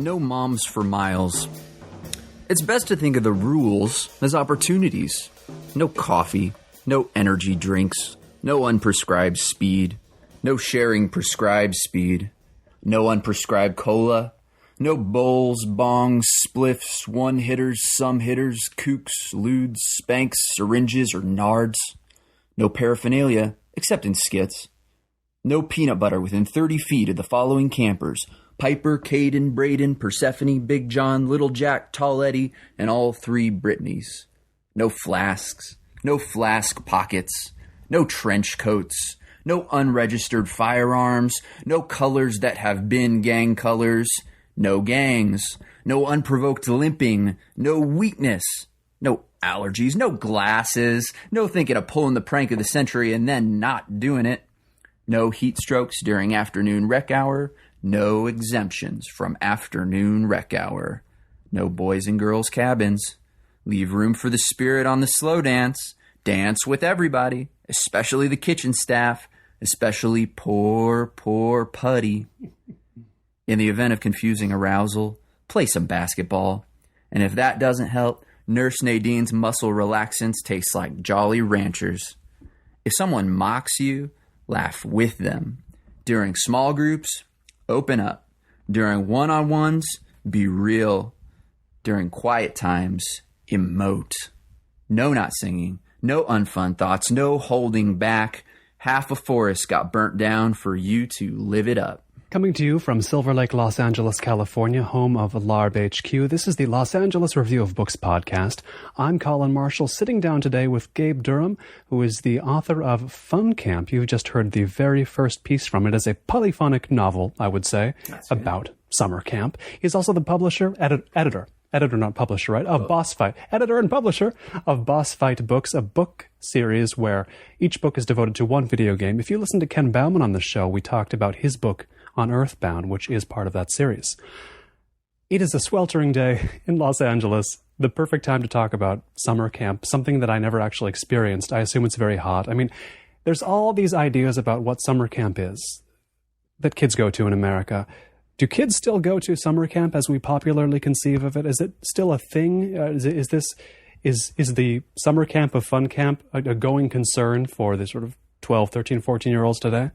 No moms for miles. It's best to think of the rules as opportunities. No coffee, no energy drinks, no unprescribed speed, no sharing prescribed speed, no unprescribed cola, no bowls, bongs, spliffs, one-hitters, some hitters, kooks, lewds, spanks, syringes, or nards. No paraphernalia, except in skits. No peanut butter within 30 feet of the following campers: Piper, Caden, Braden, Persephone, Big John, Little Jack, Tall Eddie, and all three Britneys. No flasks, no flask pockets, no trench coats, no unregistered firearms, no colors that have been gang colors, no gangs, no unprovoked limping, no weakness, no allergies, no glasses, no thinking of pulling the prank of the century and then not doing it. No heat strokes during afternoon rec hour. No exemptions from afternoon rec hour. No boys and girls cabins. Leave room for the spirit on the slow dance. Dance with everybody, especially the kitchen staff, especially poor Putty. In the event of confusing arousal, play some basketball. And if that doesn't help, Nurse Nadine's muscle relaxants taste like Jolly Ranchers. If someone mocks you, laugh with them. During small groups, open up. During one-on-ones, be real. During quiet times, emote. No not singing. No unfun thoughts. No holding back. Half a forest got burnt down for you to live it up. Coming to you from Silver Lake, Los Angeles, California, home of LARB HQ, this is the Los Angeles Review of Books podcast. I'm Colin Marshall, sitting down today with Gabe Durham, who is the author of Fun Camp. You've just heard the very first piece from it as a polyphonic novel, I would say, about summer camp. He's also the publisher, editor, not publisher, right? Of Boss Fight. Editor and publisher of Boss Fight Books, a book series where each book is devoted to one video game. If you listen to Ken Bauman on the show, we talked about his book on Earthbound, which is part of that series. It is a sweltering day in Los Angeles. The perfect time to talk about summer camp, something that I never actually experienced. I assume it's very hot. I mean, there's all these ideas about what summer camp is that kids go to in America. Do kids still go to summer camp as we popularly conceive of it? Is it still a thing? Is the summer camp of Fun Camp a going concern for the sort of 12, 13, 14-year-olds today?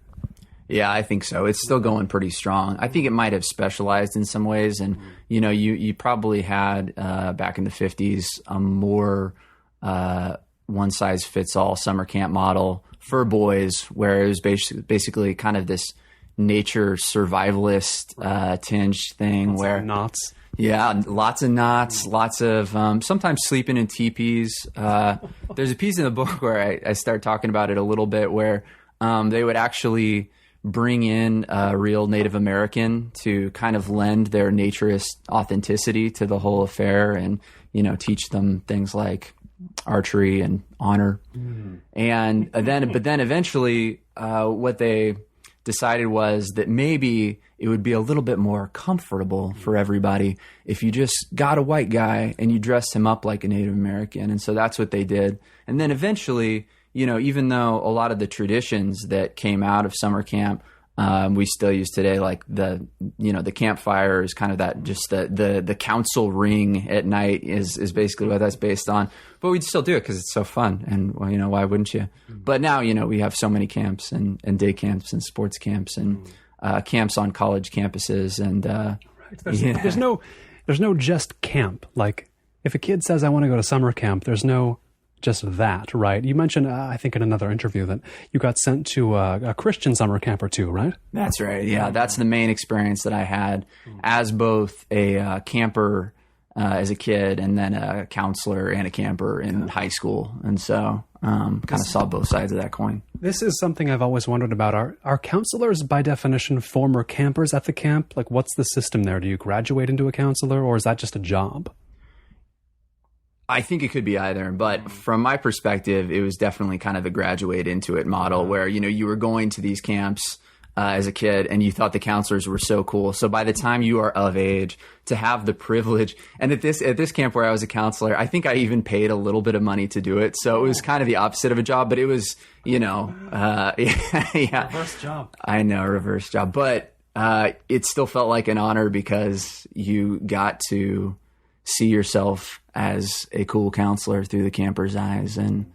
Yeah, I think so. It's still going pretty strong. I think it might have specialized in some ways. And, you know, you probably had back in the 50s a more one-size-fits-all summer camp model for boys, where it was basically kind of this nature survivalist tinge thing. Lots where of knots. Yeah, lots of knots, lots of sometimes sleeping in teepees. There's a piece in the book where I start talking about it a little bit, where they would actually bring in a real Native American to kind of lend their naturist authenticity to the whole affair, and, you know, teach them things like archery and honor. And then eventually what they decided was that maybe it would be a little bit more comfortable for everybody if you just got a white guy and you dressed him up like a Native American. And so that's what they did. And then eventually, you know, even though a lot of the traditions that came out of summer camp we still use today, like the campfire is kind of that, just the council ring at night is basically what that's based on. But we'd still do it because it's so fun, and, well, you know, why wouldn't you? But now, you know, we have so many camps and day camps and sports camps and camps on college campuses, and there's no just camp. Like, if a kid says, I want to go to summer camp, there's no just that, right? You mentioned, I think in another interview, that you got sent to a Christian summer camp or two, right? That's right. Yeah, that's the main experience that I had as both a camper as a kid, and then a counselor and a camper in high school. And so kind of saw both sides of that coin. This is something I've always wondered about. Are counselors, by definition, former campers at the camp? Like, what's the system there? Do you graduate into a counselor, or is that just a job? I think it could be either, but from my perspective, it was definitely kind of a graduate into it model where, you know, you were going to these camps as a kid and you thought the counselors were so cool. So by the time you are of age to have the privilege, and at this camp where I was a counselor, I think I even paid a little bit of money to do it. So it was kind of the opposite of a job, but it was, you know, yeah. Reverse job. I know, reverse job. But it still felt like an honor because you got to see yourself as a cool counselor through the campers' eyes and,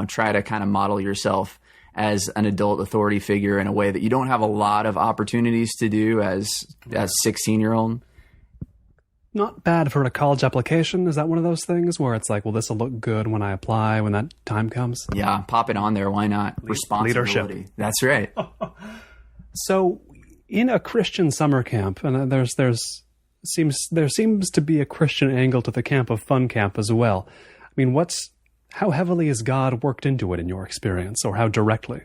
try to kind of model yourself as an adult authority figure in a way that you don't have a lot of opportunities to do as 16-year-old. Not bad for a college application. Is that one of those things where it's like, well, this will look good when I apply, when that time comes? Yeah, pop it on there. Why not? Responsibility. Leadership. That's right. So in a Christian summer camp, and there seems to be a Christian angle to the camp of Fun Camp as well. I mean, how heavily has God worked into it in your experience, or how directly?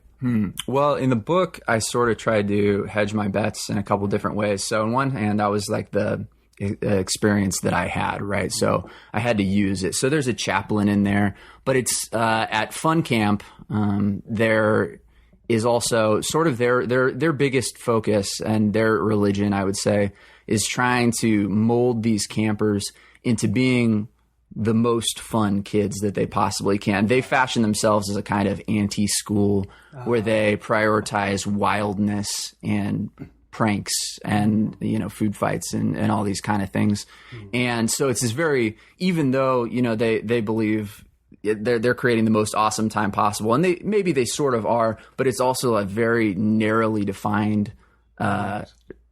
Well, in the book, I sort of tried to hedge my bets in a couple different ways. So on one hand, that was like the experience that I had, right? So I had to use it. So there's a chaplain in there, but it's at Fun Camp. There is also sort of their biggest focus, and their religion, I would say, is trying to mold these campers into being the most fun kids that they possibly can. They fashion themselves as a kind of anti-school where they prioritize wildness and pranks and, food fights and all these kind of things. And so it's this very, even though, they believe they're creating the most awesome time possible, and they sort of are, but it's also a very narrowly defined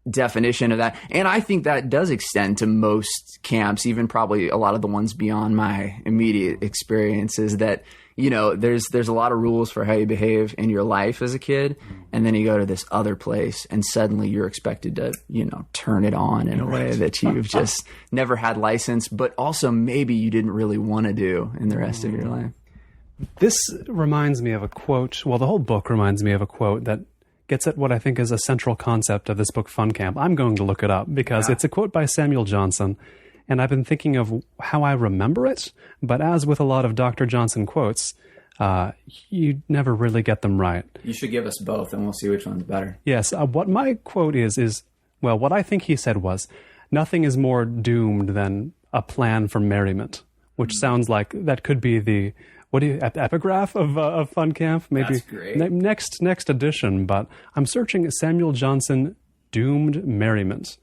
definition of that. And I think that does extend to most camps, even probably a lot of the ones beyond my immediate experiences, that, there's a lot of rules for how you behave in your life as a kid. And then you go to this other place and suddenly you're expected to, turn it on in a way that you've just never had license, but also maybe you didn't really want to do in the rest of your life. This reminds me of a quote. Well, the whole book reminds me of a quote that gets at what I think is a central concept of this book, Fun Camp. I'm going to look it up because it's a quote by Samuel Johnson, and I've been thinking of how I remember it, but as with a lot of Dr. Johnson quotes, you never really get them right. You should give us both, and we'll see which one's better. Yes, what my quote is, well, what I think he said was, nothing is more doomed than a plan for merriment, which sounds like that could be the epigraph of Fun Camp? Maybe that's great. Next edition, but I'm searching Samuel Johnson Doomed Merriment.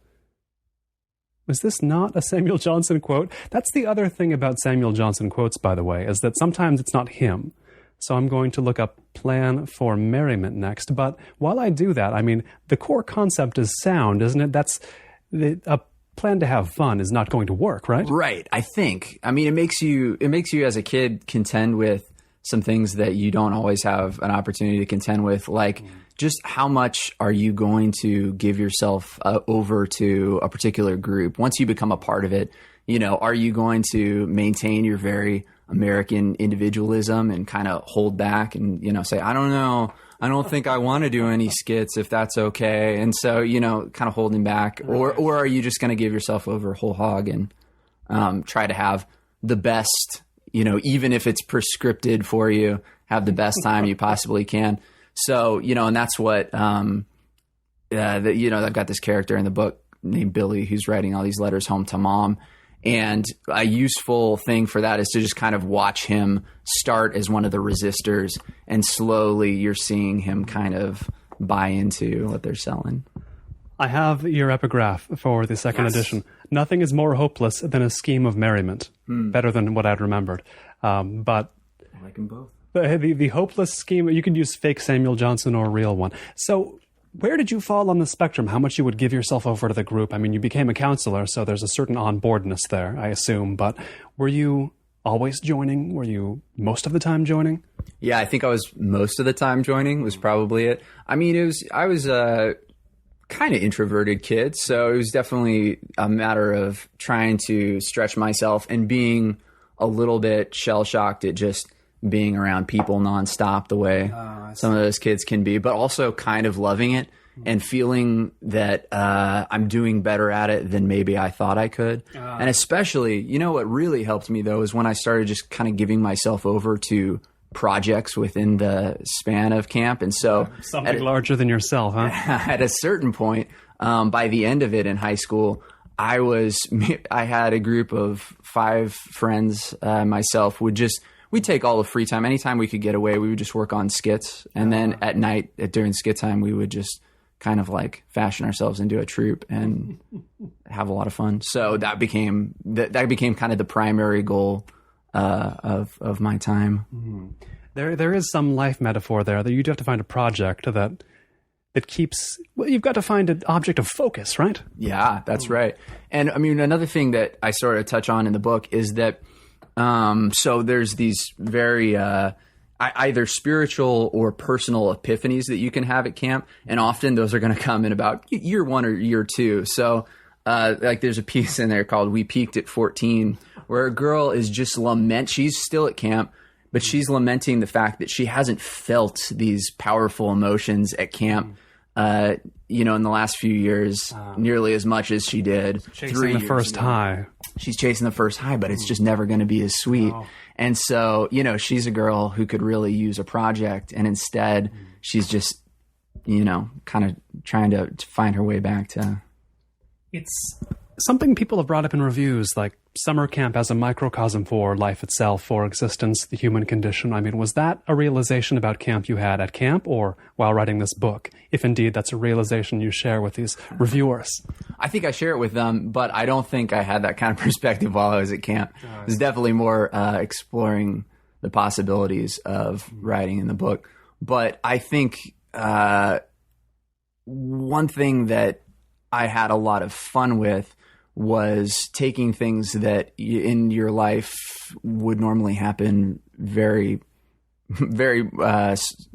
Was this not a Samuel Johnson quote? That's the other thing about Samuel Johnson quotes, by the way, is that sometimes it's not him. So I'm going to look up Plan for Merriment next. But while I do that, I mean, the core concept is sound, isn't it? A plan to have fun is not going to work, right? Right. I think. I mean, it makes you as a kid contend with some things that you don't always have an opportunity to contend with, like just how much are you going to give yourself over to a particular group once you become a part of it? Are you going to maintain your very American individualism and kind of hold back and, say, I don't know, I don't think I want to do any skits if that's okay. And so, kind of holding back, or are you just going to give yourself over whole hog and try to have the best, even if it's prescripted for you, have the best time you possibly can. So, and that's what, I've got this character in the book named Billy who's writing all these letters home to mom. And a useful thing for that is to just kind of watch him start as one of the resistors, and slowly you're seeing him kind of buy into what they're selling. I have your epigraph for the second edition. Nothing is more hopeless than a scheme of merriment. Better than what I'd remembered. But I like them both. The hopeless scheme, you could use fake Samuel Johnson or a real one. So where did you fall on the spectrum? How much you would give yourself over to the group? I mean, you became a counselor, so there's a certain onboardness there, I assume. But were you always joining? Were you most of the time joining? Yeah, I think I was most of the time joining was probably it. I mean, I was a kind of introverted kid, so it was definitely a matter of trying to stretch myself and being a little bit shell-shocked at just being around people nonstop the way some of those kids can be, but also kind of loving it and feeling that I'm doing better at it than maybe I thought I could. And especially, what really helped me, though, is when I started just kind of giving myself over to projects within the span of camp. And so something larger than yourself, huh? At a certain point, by the end of it in high school, I had a group of 5 friends, myself, we'd take all the free time. Anytime we could get away, we would just work on skits. And then at night, during skit time, we would just kind of like fashion ourselves into a troupe and have a lot of fun. So that became kind of the primary goal of my time. Mm-hmm. There is some life metaphor there that you do have to find a project that keeps. Well, you've got to find an object of focus, right? Yeah, that's right. And I mean, another thing that I sort of touch on in the book is that so there's these very either spiritual or personal epiphanies that you can have at camp, and often those are going to come in about year 1 or year 2. So like there's a piece in there called "We Peaked at 14," where a girl is just she's still at camp, but she's lamenting the fact that she hasn't felt these powerful emotions at camp, in the last few years, nearly as much as she did. Chasing the first high. She's chasing the first high, but it's just never going to be as sweet. Oh. And so, she's a girl who could really use a project, and instead she's just, kind of trying to find her way back to. It's something people have brought up in reviews, like summer camp as a microcosm for life itself, for existence, the human condition. I mean, was that a realization about camp you had at camp or while writing this book? If indeed that's a realization you share with these reviewers. I think I share it with them, but I don't think I had that kind of perspective while I was at camp. It was definitely more exploring the possibilities of writing in the book. But I think one thing that I had a lot of fun with was taking things that in your life would normally happen very, very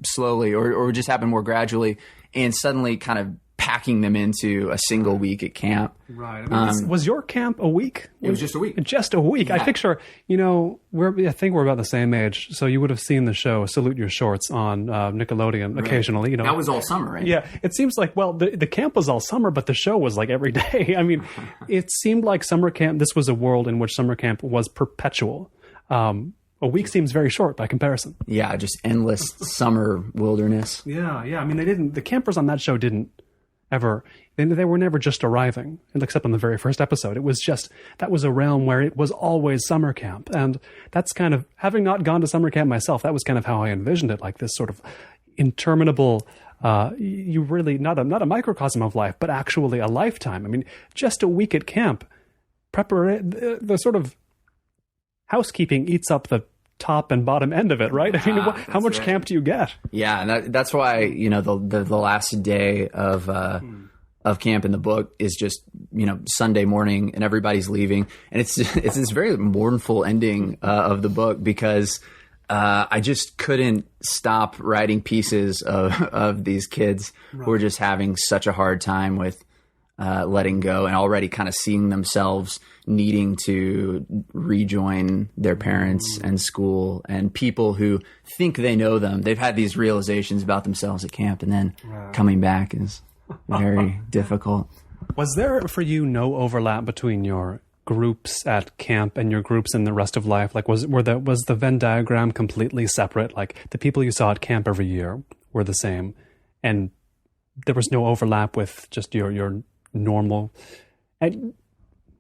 slowly or just happen more gradually, and suddenly kind of packing them into a single week at camp. Right. I mean, was your camp a week? It was just a week. Just a week. Yeah. I picture, I think we're about the same age. So you would have seen the show Salute Your Shorts on Nickelodeon occasionally. That was all summer, right? Yeah. It seems like, the camp was all summer, but the show was like every day. I mean, it seemed like summer camp, this was a world in which summer camp was perpetual. A week seems very short by comparison. Yeah, just endless summer wilderness. Yeah. I mean, the campers on that show didn't ever, they were never just arriving, except on the very first episode. It was just, that was a realm where it was always summer camp. And that's kind of, having not gone to summer camp myself, that was kind of how I envisioned it, like this sort of interminable, you really, not a microcosm of life, but actually a lifetime. I mean, just a week at camp, the sort of housekeeping eats up the top and bottom end of it, right? I mean, how much camp do you get? Yeah, and that's why the last day of camp in the book is just Sunday morning, and everybody's leaving, and it's this very mournful ending of the book because I just couldn't stop writing pieces of these kids who were just having such a hard time with letting go, and already kind of seeing themselves needing to rejoin their parents and school, and people who think they know them. They've had these realizations about themselves at camp, and then coming back is very difficult. Was there for you no overlap between your groups at camp and your groups in the rest of life? Like was the Venn diagram completely separate? Like the people you saw at camp every year were the same, and there was no overlap with just your normal.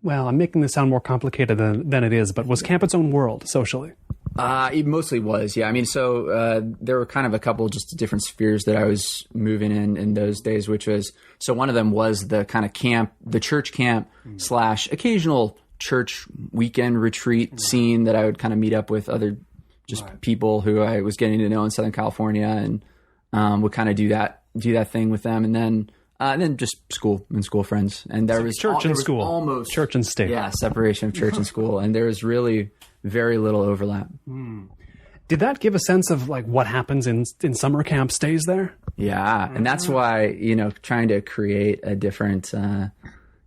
Well, I'm making this sound more complicated than it is, but was camp its own world socially? It mostly was, yeah. I mean, so there were kind of a couple just different spheres that I was moving in those days, which was, so one of them was the kind of camp, the church camp / occasional church weekend retreat scene that I would kind of meet up with other people who I was getting to know in Southern California, and would kind of do that thing with them. And then just school and school friends. And there was church and school, almost church and state. Yeah, separation of church and school. And there was really very little overlap. Did that give a sense of like what happens in summer camp stays there? Yeah. And that's why, trying to create a different,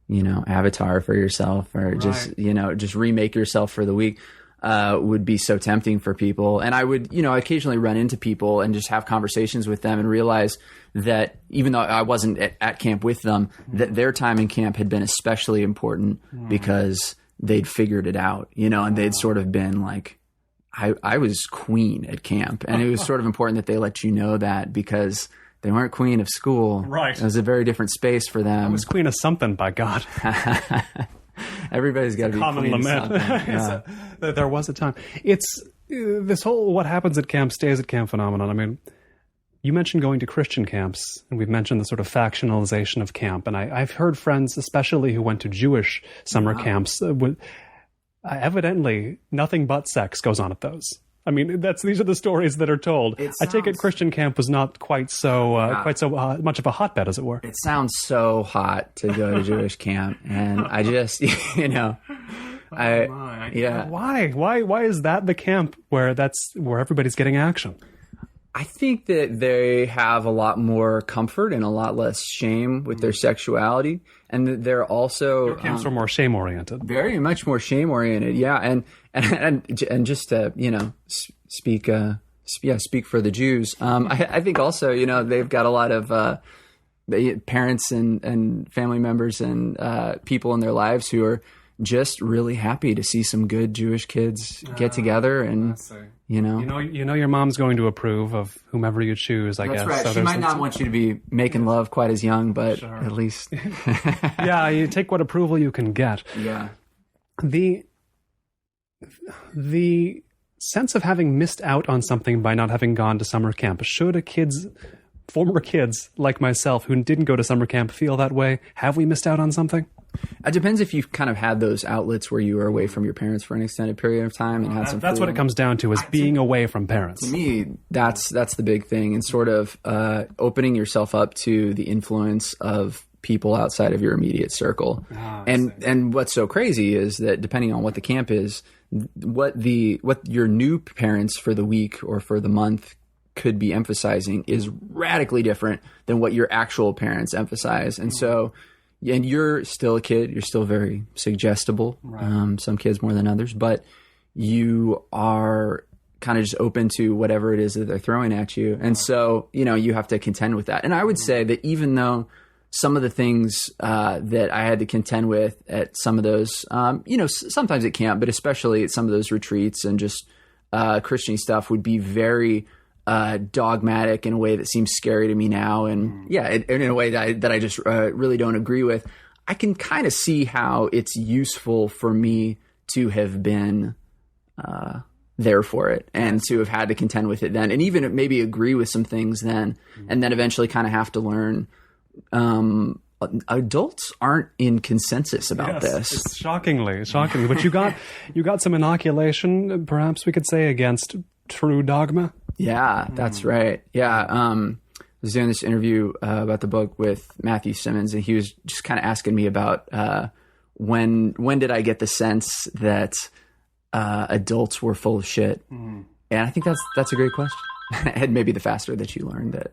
avatar for yourself, or just remake yourself for the week, would be so tempting for people. And I would, occasionally run into people and just have conversations with them and realize that even though I wasn't at camp with them, that their time in camp had been especially important because they'd figured it out, and they'd sort of been like, I was queen at camp. And it was sort of important that they let you know that, because they weren't queen of school. Right. It was a very different space for them. I was queen of something, by God. Everybody's got to be common queen lament. of something. Yeah. There was a time. It's this whole what happens at camp stays at camp phenomenon. I mean, You mentioned going to Christian camps, and we've mentioned the sort of factionalization of camp. And I've heard friends, especially who went to Jewish summer camps, evidently nothing but sex goes on at those. I mean, these are the stories that are told. I take it Christian camp was not quite so much of a hotbed, as it were. It sounds so hot to go to Jewish camp, and I just, Why is that the camp where everybody's getting action? I think that they have a lot more comfort and a lot less shame with their sexuality, and that they're also your camps are more shame oriented. Very much more shame oriented, yeah. And just to speak for the Jews. I think also they've got a lot of parents and family members and people in their lives who are just really happy to see some good Jewish kids get together and. You know your mom's going to approve of whomever you choose, I guess. That's right. So she might not want you to be making love quite as young, but at least... Yeah, you take what approval you can get. Yeah. The sense of having missed out on something by not having gone to summer camp, should former kids like myself who didn't go to summer camp feel that way? Have we missed out on something? It depends if you've kind of had those outlets where you were away from your parents for an extended period of time and had some. That's what it comes down to, is being away from parents. To me, that's the big thing, and sort of opening yourself up to the influence of people outside of your immediate circle. And what's so crazy is that depending on what the camp is, what your new parents for the week or for the month could be emphasizing is radically different than what your actual parents emphasize, and so. And you're still a kid. You're still very suggestible. Right. Some kids more than others, but you are kind of just open to whatever it is that they're throwing at you. And so, you have to contend with that. And I would say that even though some of the things that I had to contend with at some of those, sometimes at camp, but especially at some of those retreats and just Christian stuff would be very dogmatic in a way that seems scary to me now, and in a way that I just really don't agree with. I can kind of see how it's useful for me to have been there for it and to have had to contend with it then, and even maybe agree with some things then, and then eventually kind of have to learn. Adults aren't in consensus about this. It's shockingly, but you got some inoculation, perhaps we could say, against true dogma. Yeah, that's right. Yeah. I was doing this interview about the book with Matthew Simmons, and he was just kind of asking me about when did I get the sense that adults were full of shit? And I think that's a great question. And maybe the faster that you learn that.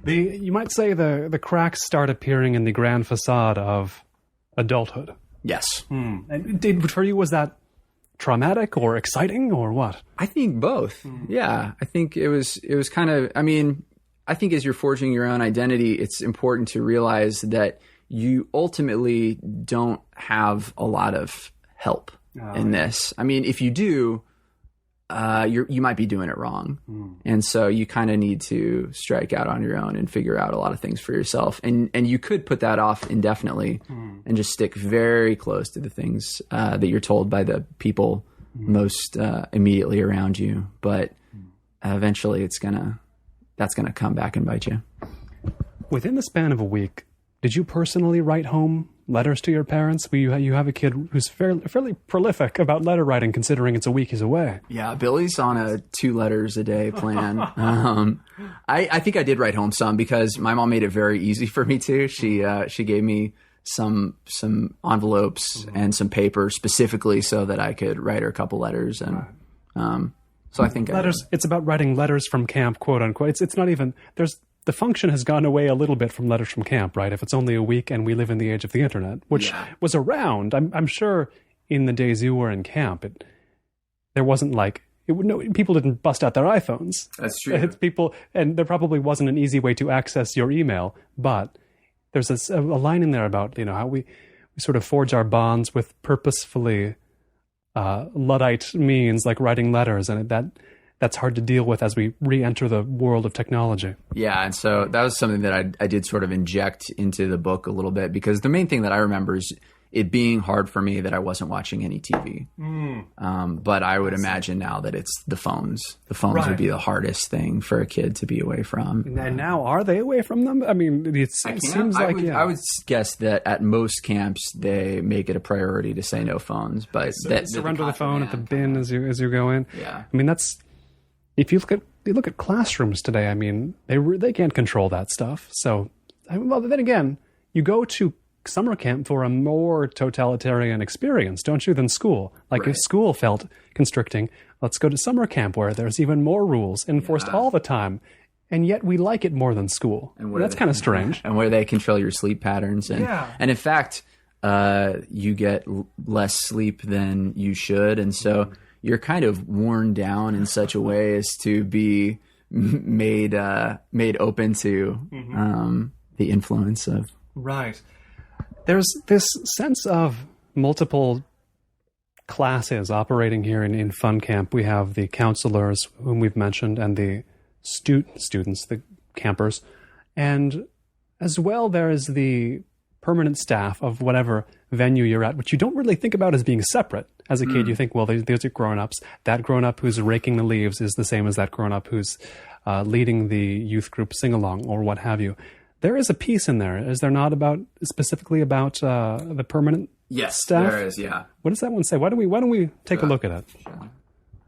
You might say the cracks start appearing in the grand facade of adulthood. Yes. And for you, was that traumatic or exciting or what? I think both. Yeah. I think it was kind of, I think as you're forging your own identity, it's important to realize that you ultimately don't have a lot of help in this. If you do, you might be doing it wrong. And so you kind of need to strike out on your own and figure out a lot of things for yourself. And you could put that off indefinitely and just stick very close to the things that you're told by the people most immediately around you. But eventually that's gonna come back and bite you. Within the span of a week, did you personally write home letters to your parents? You have a kid who's fairly prolific about letter writing, considering it's a week he's away. Yeah, Billy's on a 2 letters a day plan. I think I did write home some because my mom made it very easy for me to. She gave me some envelopes and some paper specifically so that I could write her a couple letters, and so I think letters. It's about writing letters from camp, quote unquote. It's not even the function has gone away a little bit from letters from camp, right? If it's only a week and we live in the age of the internet, which was around, I'm sure in the days you were in camp, there wasn't people didn't bust out their iPhones. That's true. And there probably wasn't an easy way to access your email, but there's a line in there about, how we sort of forge our bonds with purposefully Luddite means, like writing letters, and that's hard to deal with as we re-enter the world of technology. Yeah, and so that was something that I did sort of inject into the book a little bit, because the main thing that I remember it being hard for me that I wasn't watching any TV. But I would imagine now that it's the phones. The phones would be the hardest thing for a kid to be away from. And now, are they away from them? I mean, it seems like, I would guess that at most camps, they make it a priority to say no phones. But surrender the phone at the bin as you go in. Yeah. I mean, that's, if you look at classrooms today, I mean, they can't control that stuff. So, well, then again, you go to summer camp for a more totalitarian experience, don't you, than school? Like if school felt constricting, let's go to summer camp where there's even more rules enforced all the time. And yet we like it more than school. And that's kind of strange. And where they control your sleep patterns. And in fact, you get less sleep than you should. And so you're kind of worn down in such a way as to be made open to the influence of. Right. There's this sense of multiple classes operating here in Fun Camp. We have the counselors, whom we've mentioned, and the students, the campers. And as well, there is the permanent staff of whatever venue you're at, which you don't really think about as being separate. As a kid, you think, well, these are grown-ups. That grown-up who's raking the leaves is the same as that grown-up who's leading the youth group sing-along or what have you. There is a piece in there, is there not, specifically about the permanent staff? There is, yeah. What does that one say? Why don't we take a look at it? Sure.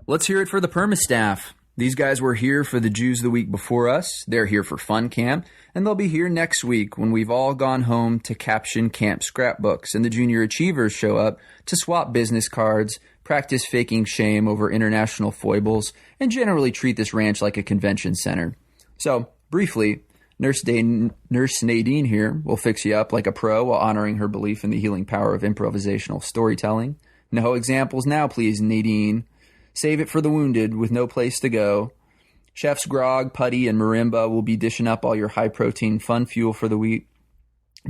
Let's hear it for the perma staff. These guys were here for the Jews the week before us. They're here for Fun Camp, and they'll be here next week when we've all gone home to caption camp scrapbooks and the junior achievers show up to swap business cards, practice faking shame over international foibles, and generally treat this ranch like a convention center. So, briefly, Nurse Nadine here will fix you up like a pro while honoring her belief in the healing power of improvisational storytelling. No examples now, please, Nadine. Save it for the wounded with no place to go. Chefs Grog, Putty, and Marimba will be dishing up all your high-protein fun fuel for the week.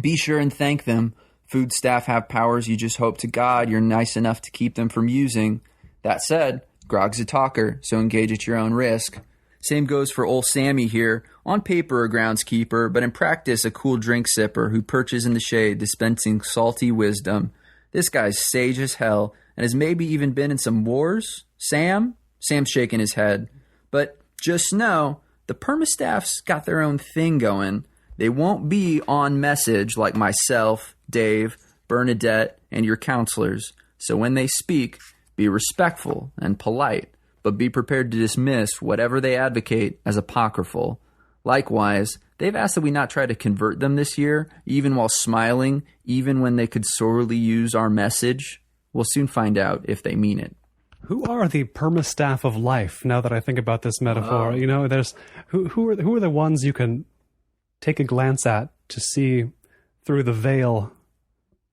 Be sure and thank them. Food staff have powers you just hope to God you're nice enough to keep them from using. That said, Grog's a talker, so engage at your own risk. Same goes for old Sammy here, on paper a groundskeeper, but in practice a cool drink sipper who perches in the shade dispensing salty wisdom. This guy's sage as hell, and has maybe even been in some wars. Sam's shaking his head. But just know, the perma-staff's got their own thing going. They won't be on message like myself, Dave, Bernadette, and your counselors. So when they speak, be respectful and polite, but be prepared to dismiss whatever they advocate as apocryphal. Likewise, they've asked that we not try to convert them this year, even while smiling, even when they could sorely use our message. We'll soon find out if they mean it. Who are the perma-staff of life, now that I think about this metaphor? You know, there's who are the ones you can take a glance at to see through the veil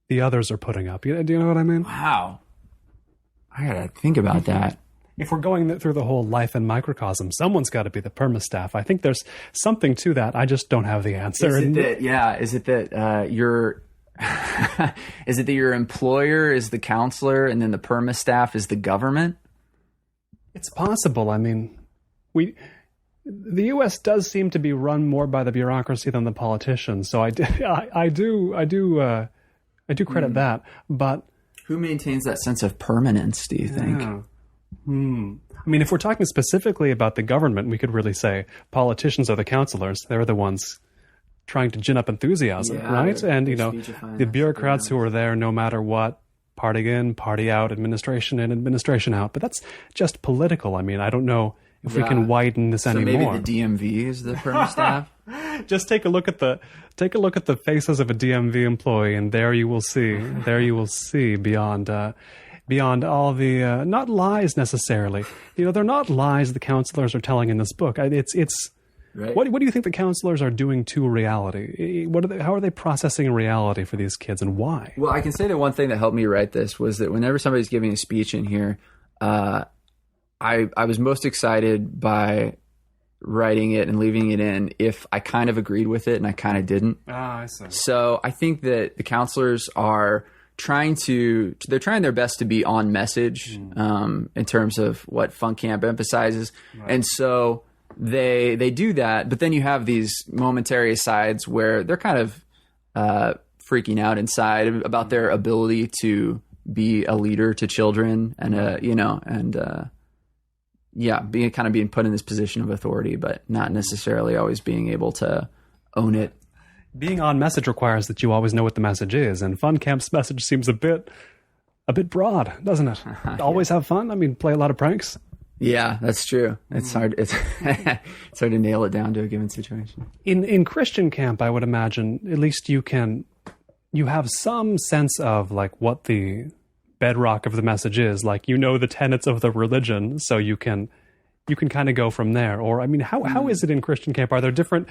the others are putting up? Do you know what I mean? Wow. I gotta think about that. If we're going through the whole life and microcosm, someone's got to be the perma-staff. I think there's something to that. I just don't have the answer. Is it that your is it that your employer is the counselor and then the perma staff is the government? It's possible. I mean, the U.S. does seem to be run more by the bureaucracy than the politicians. So I do credit that. But who maintains that sense of permanence, do you think? Yeah. I mean, if we're talking specifically about the government, we could really say politicians are the counselors. They're the ones trying to gin up enthusiasm, right? And, you know, the bureaucrats who are there no matter what, party in, party out, administration in, administration out. But that's just political. I mean, I don't know if we can widen this anymore. Maybe the DMV is the perma staff? Just take a look at the faces of a DMV employee, and there you will see beyond all the not lies necessarily. You know, they're not lies the counselors are telling in this book. It's right. What do you think the counselors are doing to reality? How are they processing reality for these kids, and why? Well, I can say that one thing that helped me write this was that whenever somebody's giving a speech in here, I was most excited by writing it and leaving it in if I kind of agreed with it and I kind of didn't. I see. So I think that the counselors are trying their best to be on message in terms of what Fun Camp emphasizes. Right. And so they do that, but then you have these momentary asides where they're kind of freaking out inside about their ability to be a leader to children and being put in this position of authority, but not necessarily always being able to own it. Being on message requires that you always know what the message is, and Fun Camp's message seems a bit broad, doesn't it? Always have fun. I mean, play a lot of pranks. Yeah, that's true. It's hard. It's it's hard to nail it down to a given situation. In Christian camp, I would imagine at least you have some sense of like what the bedrock of the message is. Like, you know, the tenets of the religion, so you can kind of go from there. Or I mean, how is it in Christian camp? Are there different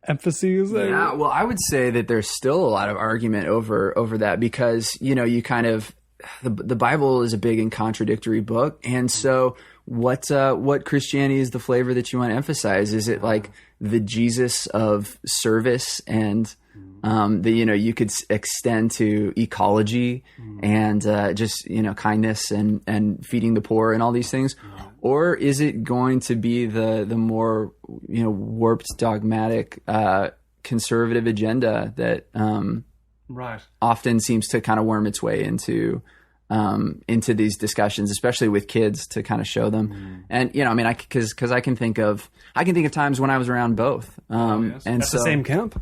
emphases? Yeah, well, I would say that there's still a lot of argument over that, because you kind of the Bible is a big and contradictory book, and so what Christianity is the flavor that you want to emphasize? Is it like the Jesus of service and you could extend to ecology and just kindness and feeding the poor and all these things, or is it going to be the more warped, dogmatic, conservative agenda that often seems to kind of worm its way into these discussions, especially with kids, to kind of show them. And because I can think of times when I was around both, and at the same camp.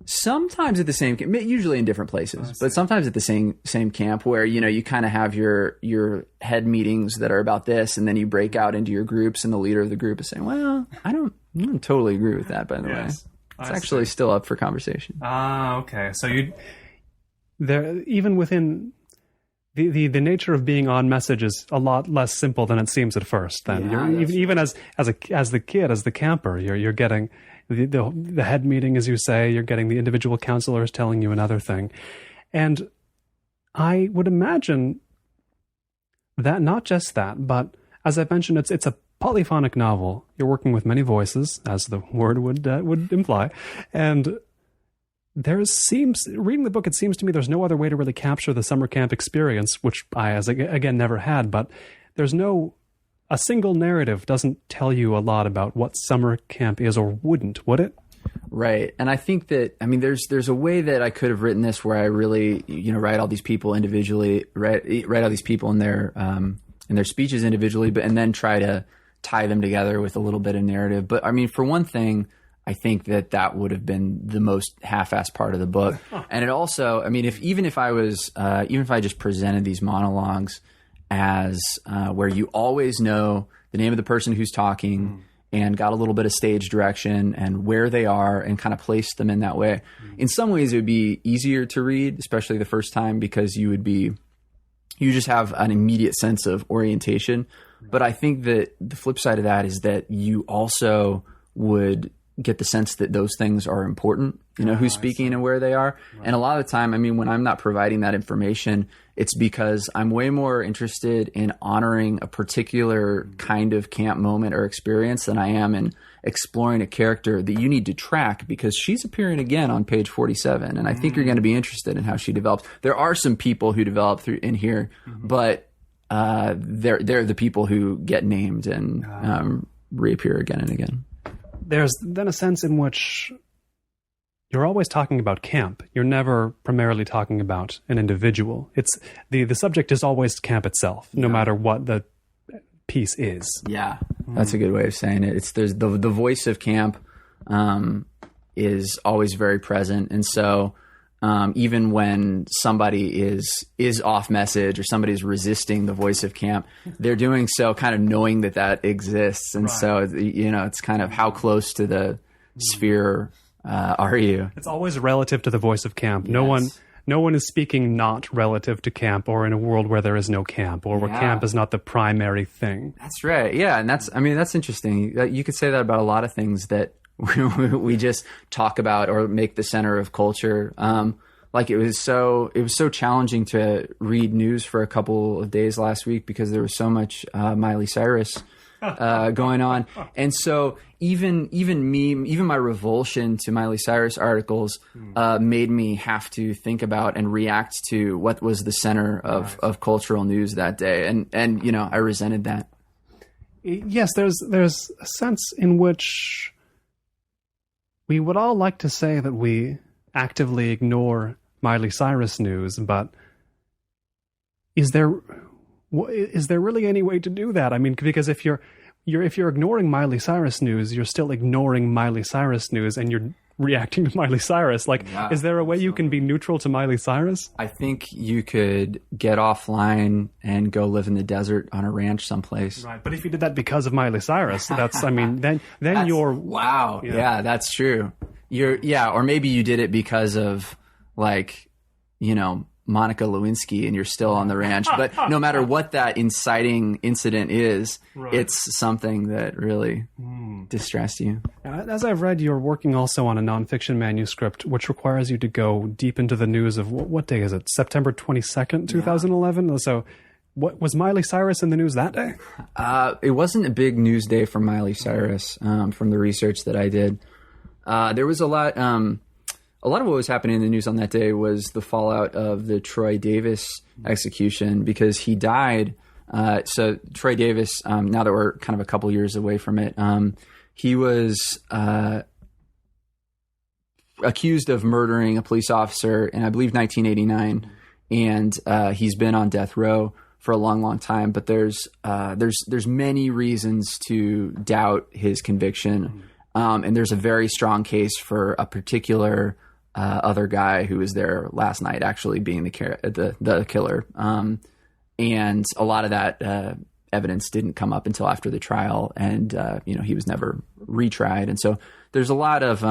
Sometimes at the same camp, usually in different places, but sometimes at the same camp, where you kind of have your head meetings that are about this, and then you break out into your groups, and the leader of the group is saying, "Well, I don't totally agree with that, by the way." It's actually still up for conversation. Okay. So even within the nature of being on message is a lot less simple than it seems at first. Then even as the kid, as the camper, you're getting the head meeting, as you say, you're getting the individual counselors telling you another thing. And I would imagine that not just that, but as I mentioned, it's a polyphonic novel. You're working with many voices, as the word would imply. And reading the book, it seems to me there's no other way to really capture the summer camp experience, which I, again, never had, but a single narrative doesn't tell you a lot about what summer camp is, or wouldn't, would it? Right. And I think that, there's a way that I could have written this where I really, write all these people individually, write all these people in their speeches individually, and then try to tie them together with a little bit of narrative. But for one thing, I think that would have been the most half-assed part of the book. And it also, even if I just presented these monologues as where you always know the name of the person who's talking and got a little bit of stage direction and where they are and kind of placed them in that way. In some ways, it would be easier to read, especially the first time, because you just have an immediate sense of orientation. But I think that the flip side of that is that you also would get the sense that those things are important, who's speaking and where they are. Right. And a lot of the time, when I'm not providing that information, it's because I'm way more interested in honoring a particular kind of camp moment or experience than I am in exploring a character that you need to track, because she's appearing again on page 47. And I think you're going to be interested in how she develops. There are some people who develop in here, but they're the people who get named and reappear again and again. There's then a sense in which you're always talking about camp. You're never primarily talking about an individual. It's the subject is always camp itself, no matter what the piece is. Yeah, that's a good way of saying it. There's the voice of camp is always very present, and so even when somebody is off message or somebody's resisting the voice of camp, they're doing so kind of knowing that exists. And so, it's kind of how close to the sphere are you? It's always relative to the voice of camp. Yes. No one is speaking not relative to camp, or in a world where there is no camp, or where camp is not the primary thing. That's right. Yeah. And that's interesting. You could say that about a lot of things that we just talk about or make the center of culture. Like it was so challenging to read news for a couple of days last week because there was so much Miley Cyrus going on. And so even my revulsion to Miley Cyrus articles made me have to think about and react to what was the center of cultural news that day. And I resented that. Yes, there's a sense in which we would all like to say that we actively ignore Miley Cyrus news, but is there really any way to do that? I mean, because if you're ignoring Miley Cyrus news, you're still ignoring Miley Cyrus news, and you're reacting to Miley Cyrus. Like, yeah, is there a way you can be neutral to Miley Cyrus? I think you could get offline and go live in the desert on a ranch someplace. Right, but if you did that because of Miley Cyrus, that's, I mean, then you're... Wow, yeah, that's true. Or maybe you did it because of, like, you know, Monica Lewinsky, and you're still on the ranch. But no matter what that inciting incident is, right, it's something that really distressed you. As I've read, you're working also on a nonfiction manuscript, which requires you to go deep into the news of, what day is it? September 22nd, 2011? Yeah. So what was Miley Cyrus in the news that day? It wasn't a big news day for Miley Cyrus, from the research that I did. There was a lot of what was happening in the news on that day was the fallout of the Troy Davis execution, because he died. So Troy Davis, now that we're kind of a couple years away from it, he was accused of murdering a police officer in, I believe, 1989, and he's been on death row for a long, long time. But there's many reasons to doubt his conviction, and there's a very strong case for a particular other guy who was there last night, actually being the killer. And a lot of that evidence didn't come up until after the trial, and he was never retried. And so there's a lot of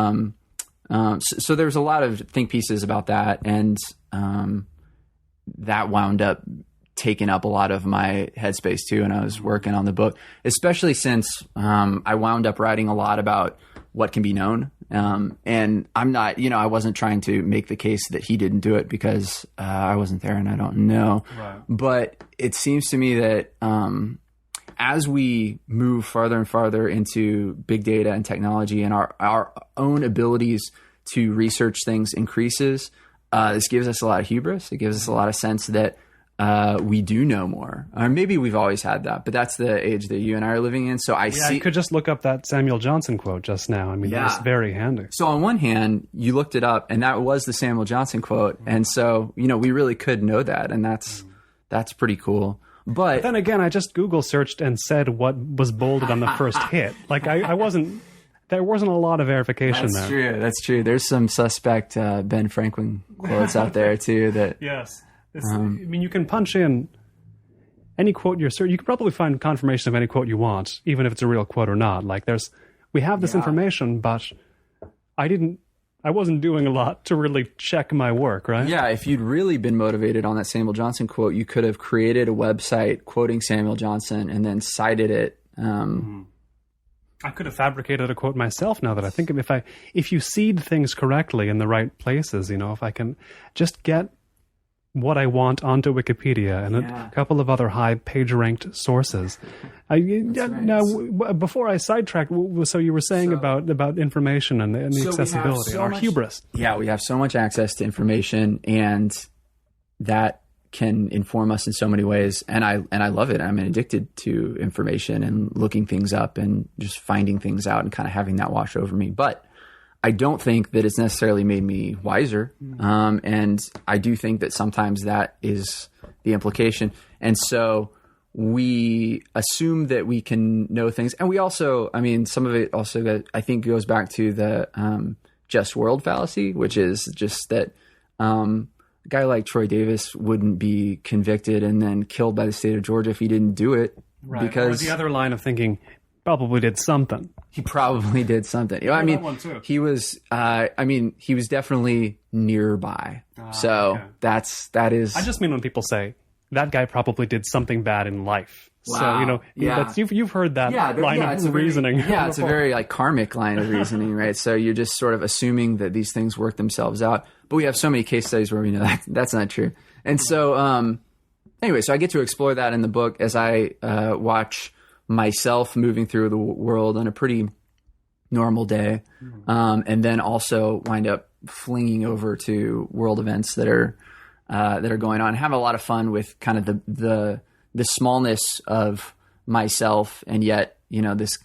there's a lot of think pieces about that, and that wound up taking up a lot of my headspace too. And I was working on the book, especially since I wound up writing a lot about what can be known. And I'm not, I wasn't trying to make the case that he didn't do it, because I wasn't there and I don't know. Right. But it seems to me that as we move farther and farther into big data and technology, and our own abilities to research things increases, this gives us a lot of hubris. It gives us a lot of sense that we do know more. Or maybe we've always had that, but that's the age that you and I are living in. So I could just look up that Samuel Johnson quote just now. I mean, that was very handy. So on one hand, you looked it up, and that was the Samuel Johnson quote. And so, we really could know that, and that's pretty cool. But then again, I just Google searched and said what was bolded on the first hit. Like there wasn't a lot of verification there. That's true. There's some suspect Ben Franklin quotes out there too that... Yes. I mean, you can punch in any quote you're searching. You can probably find confirmation of any quote you want, even if it's a real quote or not. Like we have this information, but I wasn't doing a lot to really check my work, right? Yeah, if you'd really been motivated on that Samuel Johnson quote, you could have created a website quoting Samuel Johnson and then cited it. I could have fabricated a quote myself, now that I think of it. If you seed things correctly in the right places, if I can just get what I want onto Wikipedia and a couple of other high page-ranked sources. Now, before I sidetrack, so you were saying about information and the accessibility, our hubris. Yeah, we have so much access to information, and that can inform us in so many ways. And I love it. I'm addicted to information and looking things up and just finding things out and kind of having that wash over me. But I don't think that it's necessarily made me wiser. And I do think that sometimes that is the implication. And so we assume that we can know things. And we also, some of it also that I think goes back to the just world fallacy, which is just that a guy like Troy Davis wouldn't be convicted and then killed by the state of Georgia if he didn't do it. Right. Because the other line of thinking, probably did something. He probably did something. He was. He was definitely nearby. That is. I just mean when people say that guy probably did something bad in life. Wow. So you've heard that line of reasoning. It's a very karmic line of reasoning, right? So you're just sort of assuming that these things work themselves out. But we have so many case studies where we know that's not true. And so anyway, so I get to explore that in the book as I watch myself moving through the world on a pretty normal day, and then also wind up flinging over to world events that are going on. Have a lot of fun with kind of the smallness of myself, and yet this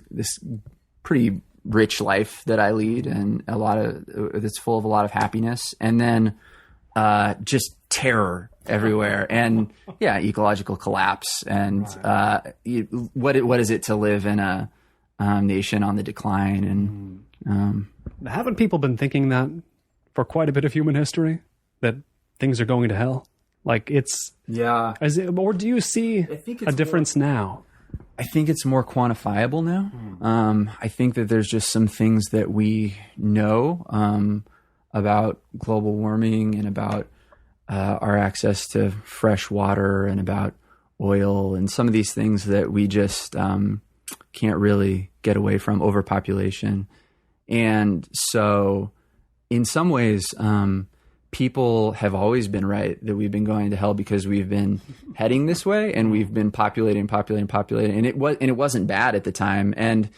pretty rich life that I lead, and that's full of a lot of happiness. And then just terror everywhere, and ecological collapse, and what is it to live in a nation on the decline? And haven't people been thinking that for quite a bit of human history, that things are going to hell? Like or do you see a difference now? I think it's more quantifiable now. I think that there's just some things that we know about global warming, and about our access to fresh water, and about oil, and some of these things that we just can't really get away from, overpopulation. And so in some ways, people have always been right that we've been going to hell because we've been heading this way, and we've been populating. And it wasn't bad at the time. And,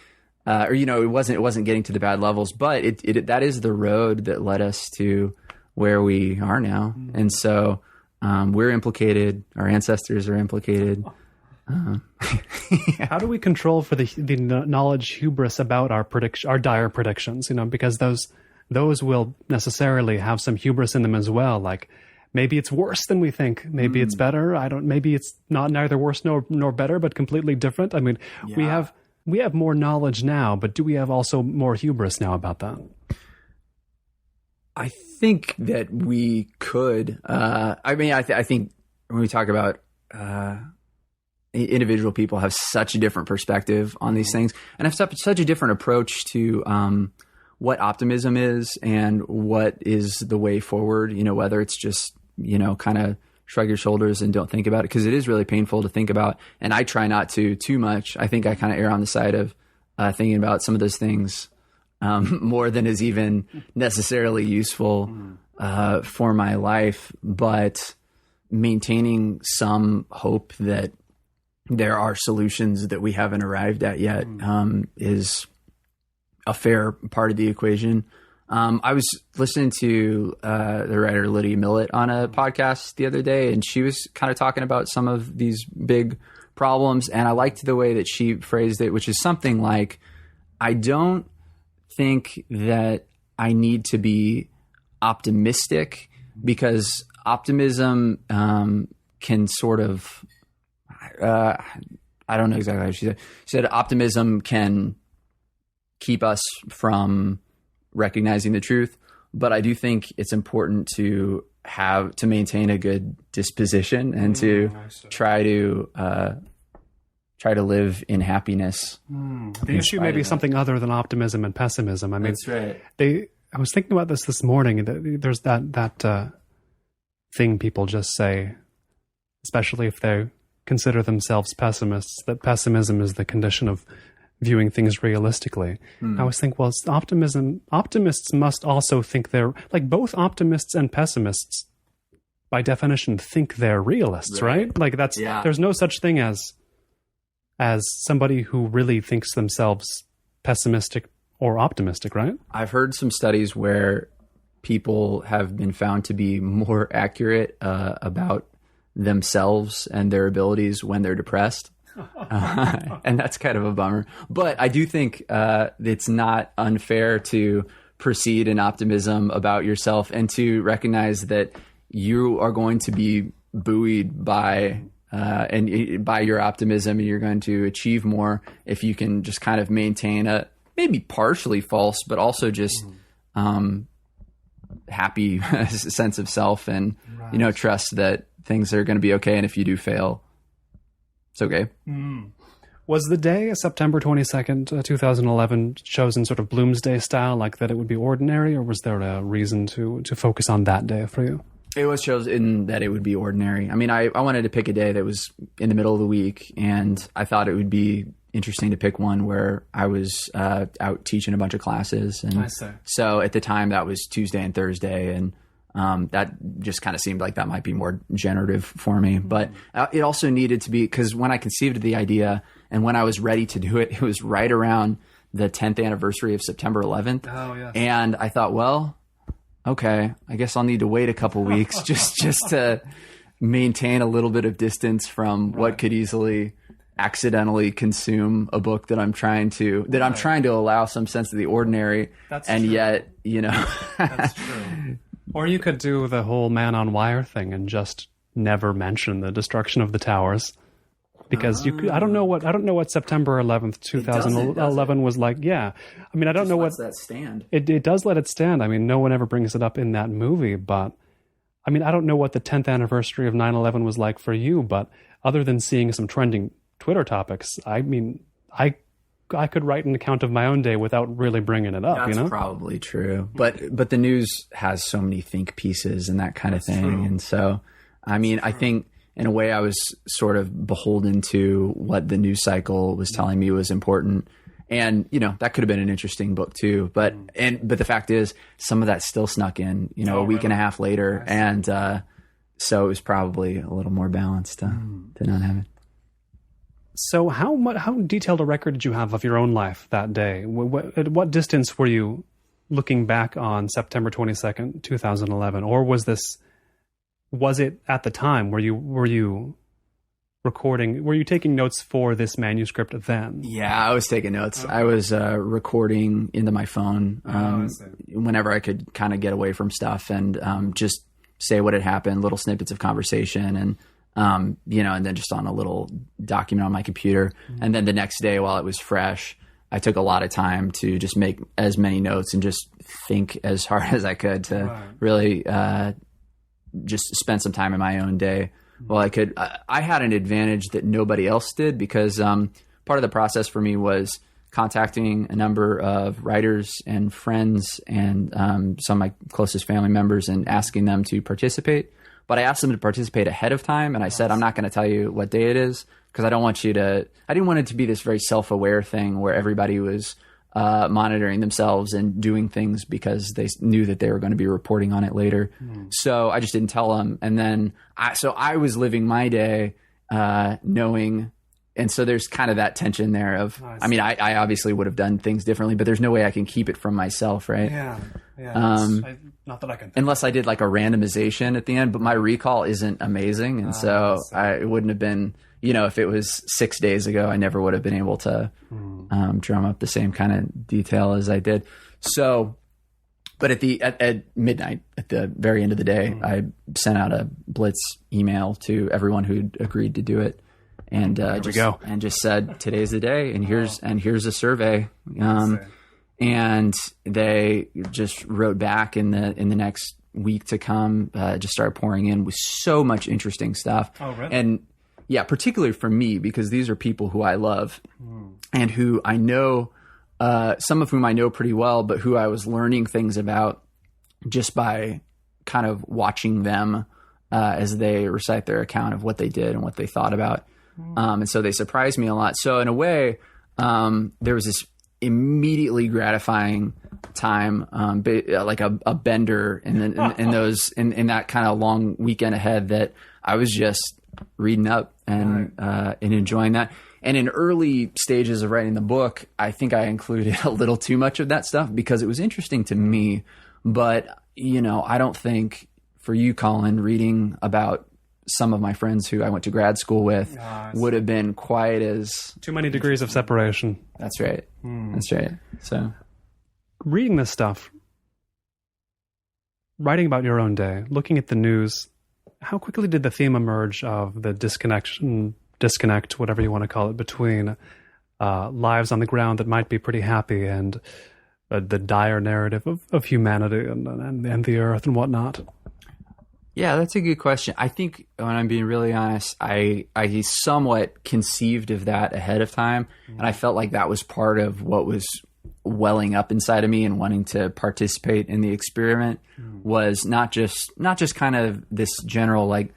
it wasn't getting to the bad levels, but that is the road that led us to where we are now. And so, we're implicated, our ancestors are implicated. How do we control for the knowledge hubris about our dire predictions? Because those will necessarily have some hubris in them as well. Like, maybe it's worse than we think. Maybe it's better. Maybe it's neither worse nor better, but completely different. I mean, we have more knowledge now, but do we have also more hubris now about that? I think that we could. I think when we talk about individual people have such a different perspective on these things, and have such a different approach to what optimism is and what is the way forward, whether it's just, kind of shrug your shoulders and don't think about it, because it is really painful to think about. And I try not to too much. I think I kind of err on the side of thinking about some of those things more than is even necessarily useful for my life, but maintaining some hope that there are solutions that we haven't arrived at yet is a fair part of the equation. I was listening to the writer Lydia Millett on a podcast the other day, and she was kind of talking about some of these big problems. And I liked the way that she phrased it, which is something like, I don't think that I need to be optimistic, because optimism can sort of, I don't know exactly how she said. She said optimism can keep us from recognizing the truth, but I do think it's important to maintain a good disposition and to try to live in happiness. The issue may be something other than optimism and pessimism. I mean, that's right. I was thinking about this morning. There's that thing people just say, especially if they consider themselves pessimists, that pessimism is the condition of viewing things realistically. I was thinking, well, optimists must also think they're, like, both optimists and pessimists by definition think they're realists, right? Like, there's no such thing as somebody who really thinks themselves pessimistic or optimistic, right? I've heard some studies where people have been found to be more accurate about themselves and their abilities when they're depressed. And that's kind of a bummer. But I do think it's not unfair to proceed in optimism about yourself, and to recognize that you are going to be buoyed by your optimism, and you're going to achieve more if you can just kind of maintain a maybe partially false, but also just happy sense of self, and trust that things are going to be okay. And if you do fail, it's okay. Was the day, September 22nd, 2011, chosen sort of Bloomsday style, like that it would be ordinary, or was there a reason to focus on that day for you? It was chosen that it would be ordinary. I mean, I wanted to pick a day that was in the middle of the week, and I thought it would be interesting to pick one where I was out teaching a bunch of classes. And I see. So at the time, that was Tuesday and Thursday, and that just kind of seemed like that might be more generative for me. But it also needed to be, because when I conceived of the idea and when I was ready to do it, it was right around the 10th anniversary of September 11th. Oh, yes. And I thought, well, okay, I guess I'll need to wait a couple weeks just to maintain a little bit of distance from what could easily accidentally consume a book that I'm trying to allow some sense of the ordinary. That's true. Yet, That's true. Or you could do the whole man on wire thing and just never mention the destruction of the towers. Because I don't know what September 11th, 2011 was like. Yeah. I mean, I don't know what that stand. It does let it stand. I mean, no one ever brings it up in that movie, but I mean, I don't know what the 10th anniversary of 9/11 was like for you, but other than seeing some trending Twitter topics, I mean, I could write an account of my own day without really bringing it up. That's probably true. But the news has so many think pieces and that kind of thing. True. And so, I mean, I think in a way I was sort of beholden to what the news cycle was telling me was important. And, that could have been an interesting book too. But the fact is some of that still snuck in, a week and a half later. And so it was probably a little more balanced to not have it. So how detailed a record did you have of your own life that day? At what distance were you looking back on September 22nd, 2011? Or was it at the time, were you recording, were you taking notes for this manuscript then? Yeah, I was taking notes. Okay. I was recording into my phone whenever I could kind of get away from stuff and just say what had happened, little snippets of conversation and and then just on a little document on my computer. Mm-hmm. And then the next day while it was fresh, I took a lot of time to just make as many notes and just think as hard as I could to really just spend some time in my own day. Well, I could. I had an advantage that nobody else did because part of the process for me was contacting a number of writers and friends and some of my closest family members and asking them to participate. But I asked them to participate ahead of time, and I said, I'm not going to tell you what day it is because I don't want you to. I didn't want it to be this very self-aware thing where everybody was monitoring themselves and doing things because they knew that they were going to be reporting on it later. So I just didn't tell them. And then I was living my day knowing. And so there's kind of that tension there of, I mean, I obviously would have done things differently, but there's no way I can keep it from myself. Right. Yeah. Not that I can. Unless I did like a randomization at the end, but my recall isn't amazing. And so it wouldn't have been, if it was 6 days ago, I never would have been able to drum up the same kind of detail as I did. So, but at midnight, at the very end of the day, I sent out a blitz email to everyone who'd agreed to do it. And just said, today's the day, and here's a survey. And they just wrote back in the next week to come, just started pouring in with so much interesting stuff. Oh, really? And yeah, particularly for me, because these are people who I love and who I know, some of whom I know pretty well, but who I was learning things about just by kind of watching them as they recite their account of what they did and what they thought about. And so they surprised me a lot. So in a way, there was this immediately gratifying time, like a bender in that kind of long weekend ahead that I was just reading up and enjoying that. And in early stages of writing the book, I think I included a little too much of that stuff because it was interesting to me. But, I don't think for you, Colin, reading about some of my friends who I went to grad school with would have been quite as... Too many degrees of separation. That's right. That's right. So reading this stuff, writing about your own day, looking at the news, how quickly did the theme emerge of the disconnect, whatever you want to call it, between lives on the ground that might be pretty happy and the dire narrative of humanity and the earth and whatnot? Yeah, that's a good question. I think when I'm being really honest, I somewhat conceived of that ahead of time. And I felt like that was part of what was welling up inside of me and wanting to participate in the experiment was not just kind of this general, like,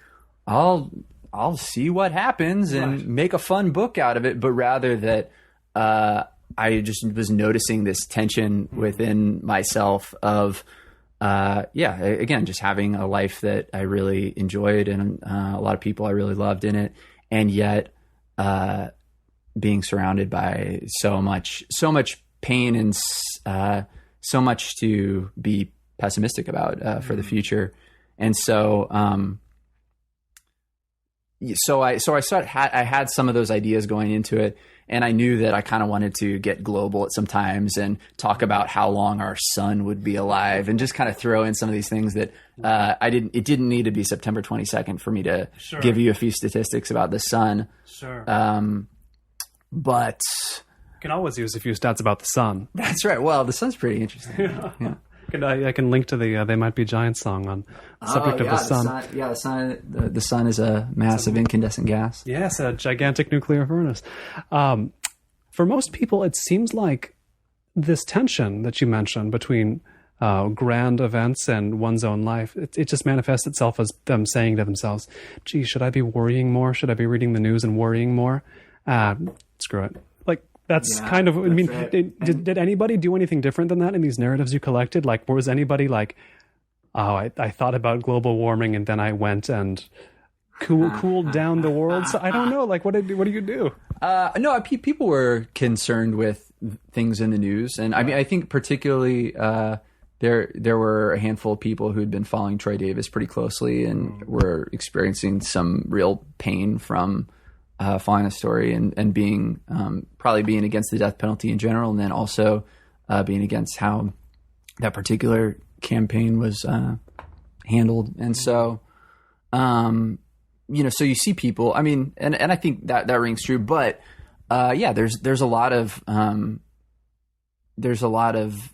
I'll see what happens and make a fun book out of it, but rather that I just was noticing this tension within myself of, again, just having a life that I really enjoyed and a lot of people I really loved in it. And yet being surrounded by so much pain and so much to be pessimistic about for the future. And so, I had some of those ideas going into it. And I knew that I kind of wanted to get global at some times and talk about how long our sun would be alive and just kind of throw in some of these things that it didn't need to be September 22nd for me to give you a few statistics about the sun. Sure. But you can always use a few stats about the sun. That's right. Well, the sun's pretty interesting. Yeah. I can link to the They Might Be Giants song on the subject of the sun. The sun is a massive incandescent gas. Yes, a gigantic nuclear furnace. For most people, it seems like this tension that you mentioned between grand events and one's own life, it just manifests itself as them saying to themselves, gee, should I be worrying more? Should I be reading the news and worrying more? Screw it. That's kind of, I mean, right. Did anybody do anything different than that in these narratives you collected? Like, was anybody like, oh, I thought about global warming and then I went and cooled down the world? So I don't know. Like, what do you do? No, people were concerned with things in the news. And I mean, I think particularly there were a handful of people who'd been following Troy Davis pretty closely and were experiencing some real pain from following the story and being probably being against the death penalty in general, and then also being against how that particular campaign was handled. And so, so you see people. I mean, and I think that rings true. But there's a lot of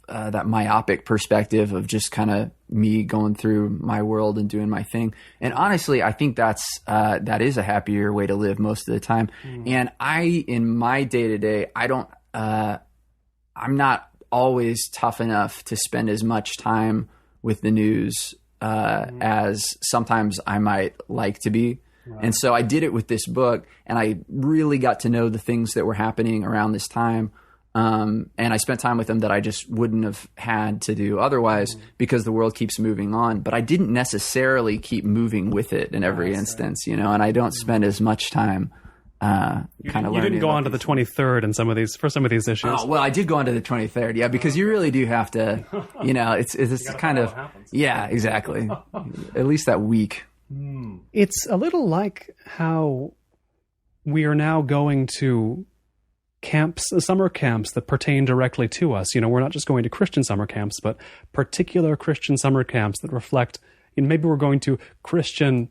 that myopic perspective of just kind of me going through my world and doing my thing. And honestly, I think that is a happier way to live most of the time. And in my day to day, I'm not always tough enough to spend as much time with the news as sometimes I might like to be. Right. And so I did it with this book, and I really got to know the things that were happening around this time. And I spent time with them that I just wouldn't have had to do otherwise because the world keeps moving on. But I didn't necessarily keep moving with it in every instance, and I don't spend as much time kind of learning. You didn't go on to the 23rd and for some of these issues. Oh, well, I did go on to the 23rd, because you really do have to, it's kind of, yeah, exactly. At least that week. It's a little like how we are now going to summer camps that pertain directly to us. We're not just going to Christian summer camps, but particular Christian summer camps that reflect, maybe we're going to Christian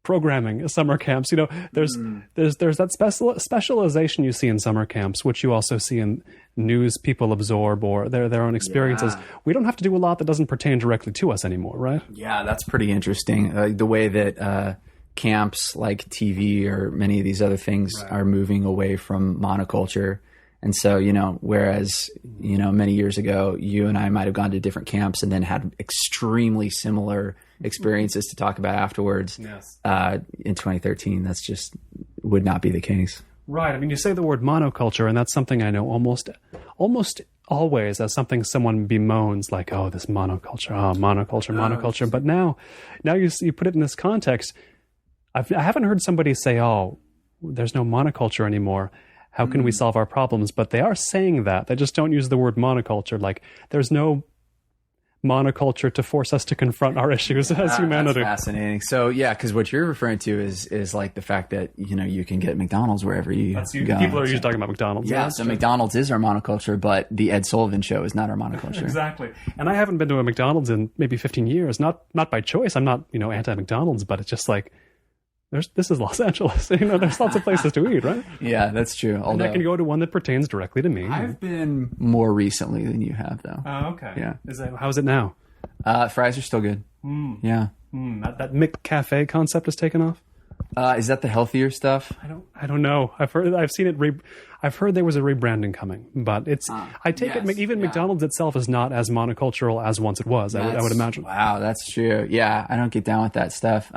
programming summer camps. There's that specialization you see in summer camps, which you also see in news people absorb or their own experiences. Yeah. We don't have to do a lot that doesn't pertain directly to us anymore, right? Yeah, that's pretty interesting. The way that camps like TV or many of these other things are moving away from monoculture. And so, whereas, many years ago, you and I might have gone to different camps and then had extremely similar experiences to talk about afterwards. Yes. In 2013, that's just would not be the case. Right. I mean, you say the word monoculture, and that's something I know almost always as something someone bemoans, like, oh, this monoculture, monoculture. But now you put it in this context. I haven't heard somebody say, oh, there's no monoculture anymore. How can we solve our problems? But they are saying that. They just don't use the word monoculture. Like, there's no monoculture to force us to confront our issues as humanity. That's fascinating. So, because what you're referring to is like the fact that, you can get McDonald's wherever you go. People are usually talking about McDonald's. Yeah, so McDonald's is our monoculture, but the Ed Sullivan Show is not our monoculture. Exactly. And I haven't been to a McDonald's in maybe 15 years. Not by choice. I'm not, anti-McDonald's, but it's just like, this is Los Angeles. There's lots of places to eat, right? Yeah, that's true. Although, and I can go to one that pertains directly to me. I've been more recently than you have, though. Oh, okay. Yeah. How's it now? Fries are still good. Yeah. That McCafe concept has taken off. Is that the healthier stuff? I don't know. I've seen it. I've heard there was a rebranding coming, but it's. I take it. Even McDonald's itself is not as monocultural as once it was. I would imagine. Wow, that's true. Yeah, I don't get down with that stuff.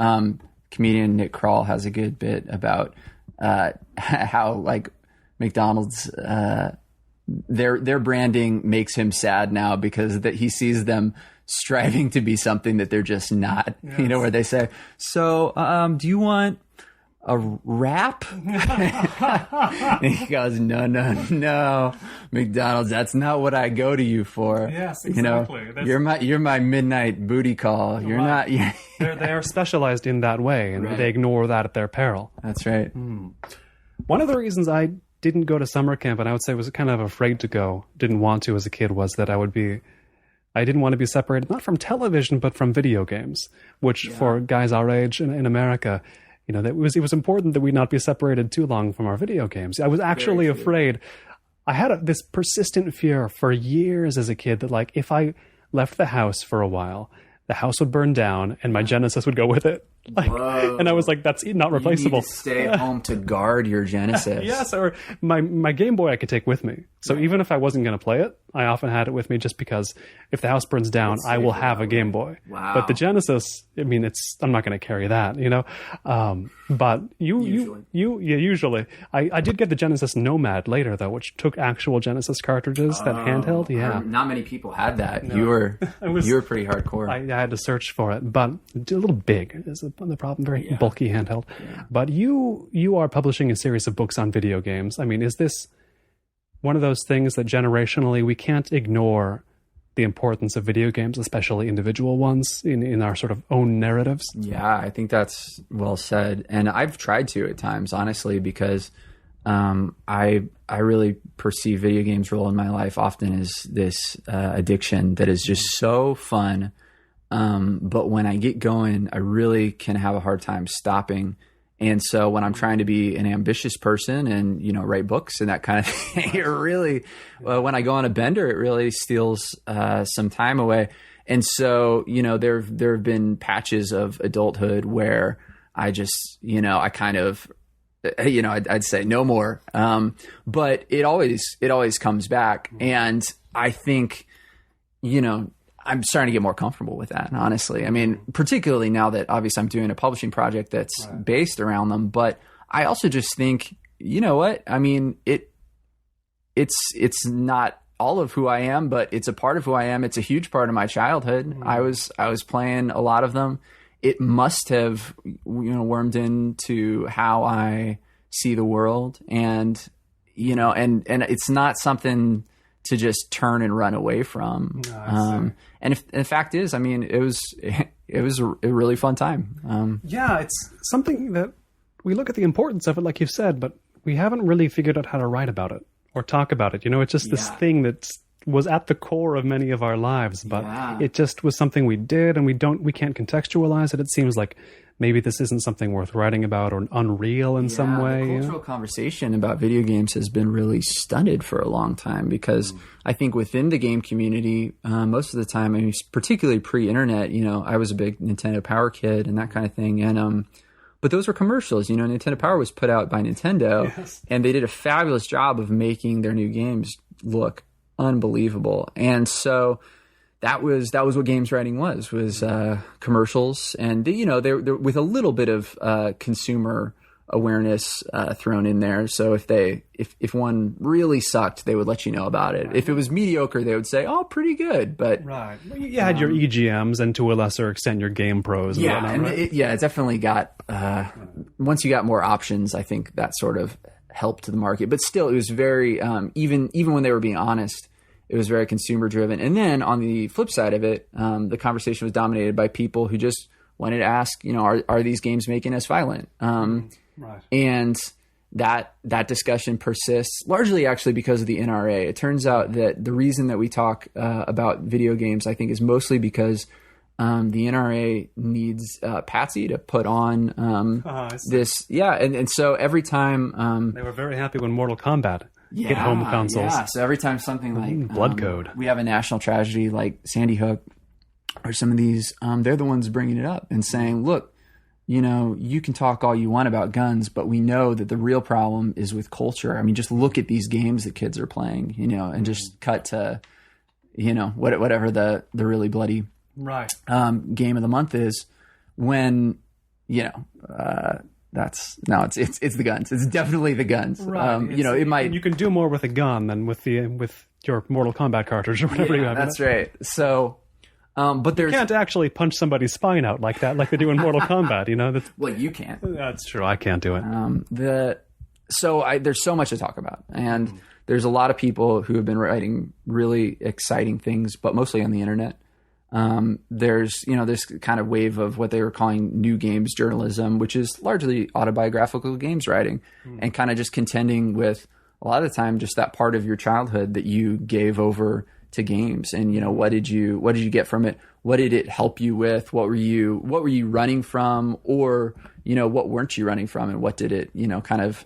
Comedian Nick Kroll has a good bit about how like McDonald's their branding makes him sad now because that he sees them striving to be something that they're just not. Yes. Where they say, "So, do you want a wrap?" And he goes, "No, McDonald's. That's not what I go to you for." Yes, exactly. You're my midnight booty call. You're not. They're specialized in that way, and they ignore that at their peril. That's right. One of the reasons I didn't go to summer camp, and I would say was kind of afraid to go, didn't want to as a kid, was that I didn't want to be separated, not from television, but from video games, which for guys our age in America, you know, it was important that we not be separated too long from our video games. I was actually afraid. I had this persistent fear for years as a kid that, like, if I left the house for a while, the house would burn down and my Genesis would go with it. Like, and I was like, that's not replaceable. You need to stay at home to guard your Genesis. Yes, or my Game Boy I could take with me. So even if I wasn't going to play it, I often had it with me just because if the house burns down, I will have a Game Boy. Wow. But the Genesis, I mean, I'm not going to carry that, you know. But usually. I did get the Genesis Nomad later though, which took actual Genesis cartridges, that handheld. Yeah, not many people had that. No. You were pretty hardcore. I had to search for it, but a little big is the problem. Very bulky handheld. Yeah. But you are publishing a series of books on video games. I mean, is this one of those things that generationally we can't ignore the importance of video games, especially individual ones, in our sort of own narratives? Yeah, I think that's well said. And I've tried to at times, honestly, because I really perceive video games' role in my life often as this addiction that is just so fun. But when I get going, I really can have a hard time stopping. And so when I'm trying to be an ambitious person and, you know, write books and that kind of thing, it really, when I go on a bender, it really steals some time away. And so, you know, there have been patches of adulthood where I just, you know, I kind of, you know, I'd say no more. But it always comes back. And I think, you know, I'm starting to get more comfortable with that, honestly. I mean, particularly now that obviously I'm doing a publishing project that's based around them, but I also just think, you know what? I mean, it's not all of who I am, but it's a part of who I am. It's a huge part of my childhood. Mm-hmm. I was playing a lot of them. It must have, you know, wormed into how I see the world, and, you know, and it's not something to just turn and run away from. And the fact is, I mean, it was a really fun time. Yeah, it's something that we look at the importance of it, like you've said, but we haven't really figured out how to write about it or talk about it. You know, it's just this thing that was at the core of many of our lives, but it just was something we did, and we can't contextualize it. It seems like maybe this isn't something worth writing about or unreal in some way. The cultural conversation about video games has been really stunted for a long time because I think within the game community, most of the time, I mean, particularly pre-internet, you know, I was a big Nintendo Power kid and that kind of thing. And, but those were commercials, you know, Nintendo Power was put out by Nintendo and they did a fabulous job of making their new games look unbelievable. And so that was what games writing was commercials, and you know, they're with a little bit of consumer awareness thrown in there. So if one really sucked, they would let you know about it. If it was mediocre, they would say, "Oh, pretty good." But you had your EGMs and to a lesser extent your Game Pros. And whatnot, it definitely got once you got more options, I think that sort of helped the market. But still, it was very even when they were being honest, it was very consumer driven. And then on the flip side of it, the conversation was dominated by people who just wanted to ask, you know, are these games making us violent? And that discussion persists largely actually because of the NRA. It turns out that the reason that we talk about video games, I think, is mostly because the NRA needs Patsy to put on this. Yeah. And so every time... they were very happy when Mortal Kombat hit home consoles. Yeah, so every time something like Blood Code, we have a national tragedy like Sandy Hook or some of these, they're the ones bringing it up and saying, look, you know, you can talk all you want about guns, but we know that the real problem is with culture. I mean, just look at these games that kids are playing, you know, and just cut to, you know, whatever the really bloody game of the month is, when, you know, it's the guns. It's definitely the guns. You know, it might. You can do more with a gun than with your Mortal Kombat cartridge or whatever you have. That's right. So, but you can't actually punch somebody's spine out like that, like they do in Mortal Kombat. You know. Well, you can. That's true. I can't do it. There's so much to talk about, and there's a lot of people who have been writing really exciting things, but mostly on the internet. There's, you know, this kind of wave of what they were calling new games journalism, which is largely autobiographical games writing and kind of just contending with a lot of the time just that part of your childhood that you gave over to games. And, what did you get from it? What did it help you with? What were you running from? Or, what weren't you running from? And what did it,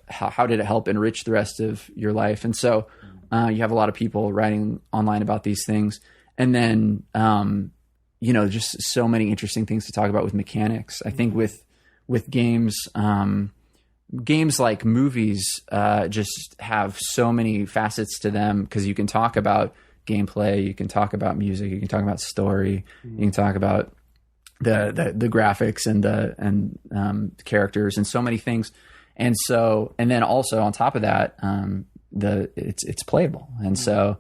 how did it help enrich the rest of your life? And so you have a lot of people writing online about these things. And then, just so many interesting things to talk about with mechanics. I think with games, games like movies just have so many facets to them, because you can talk about gameplay, you can talk about music, you can talk about story, you can talk about the graphics and the characters and so many things. And then also on top of that, it's playable. And so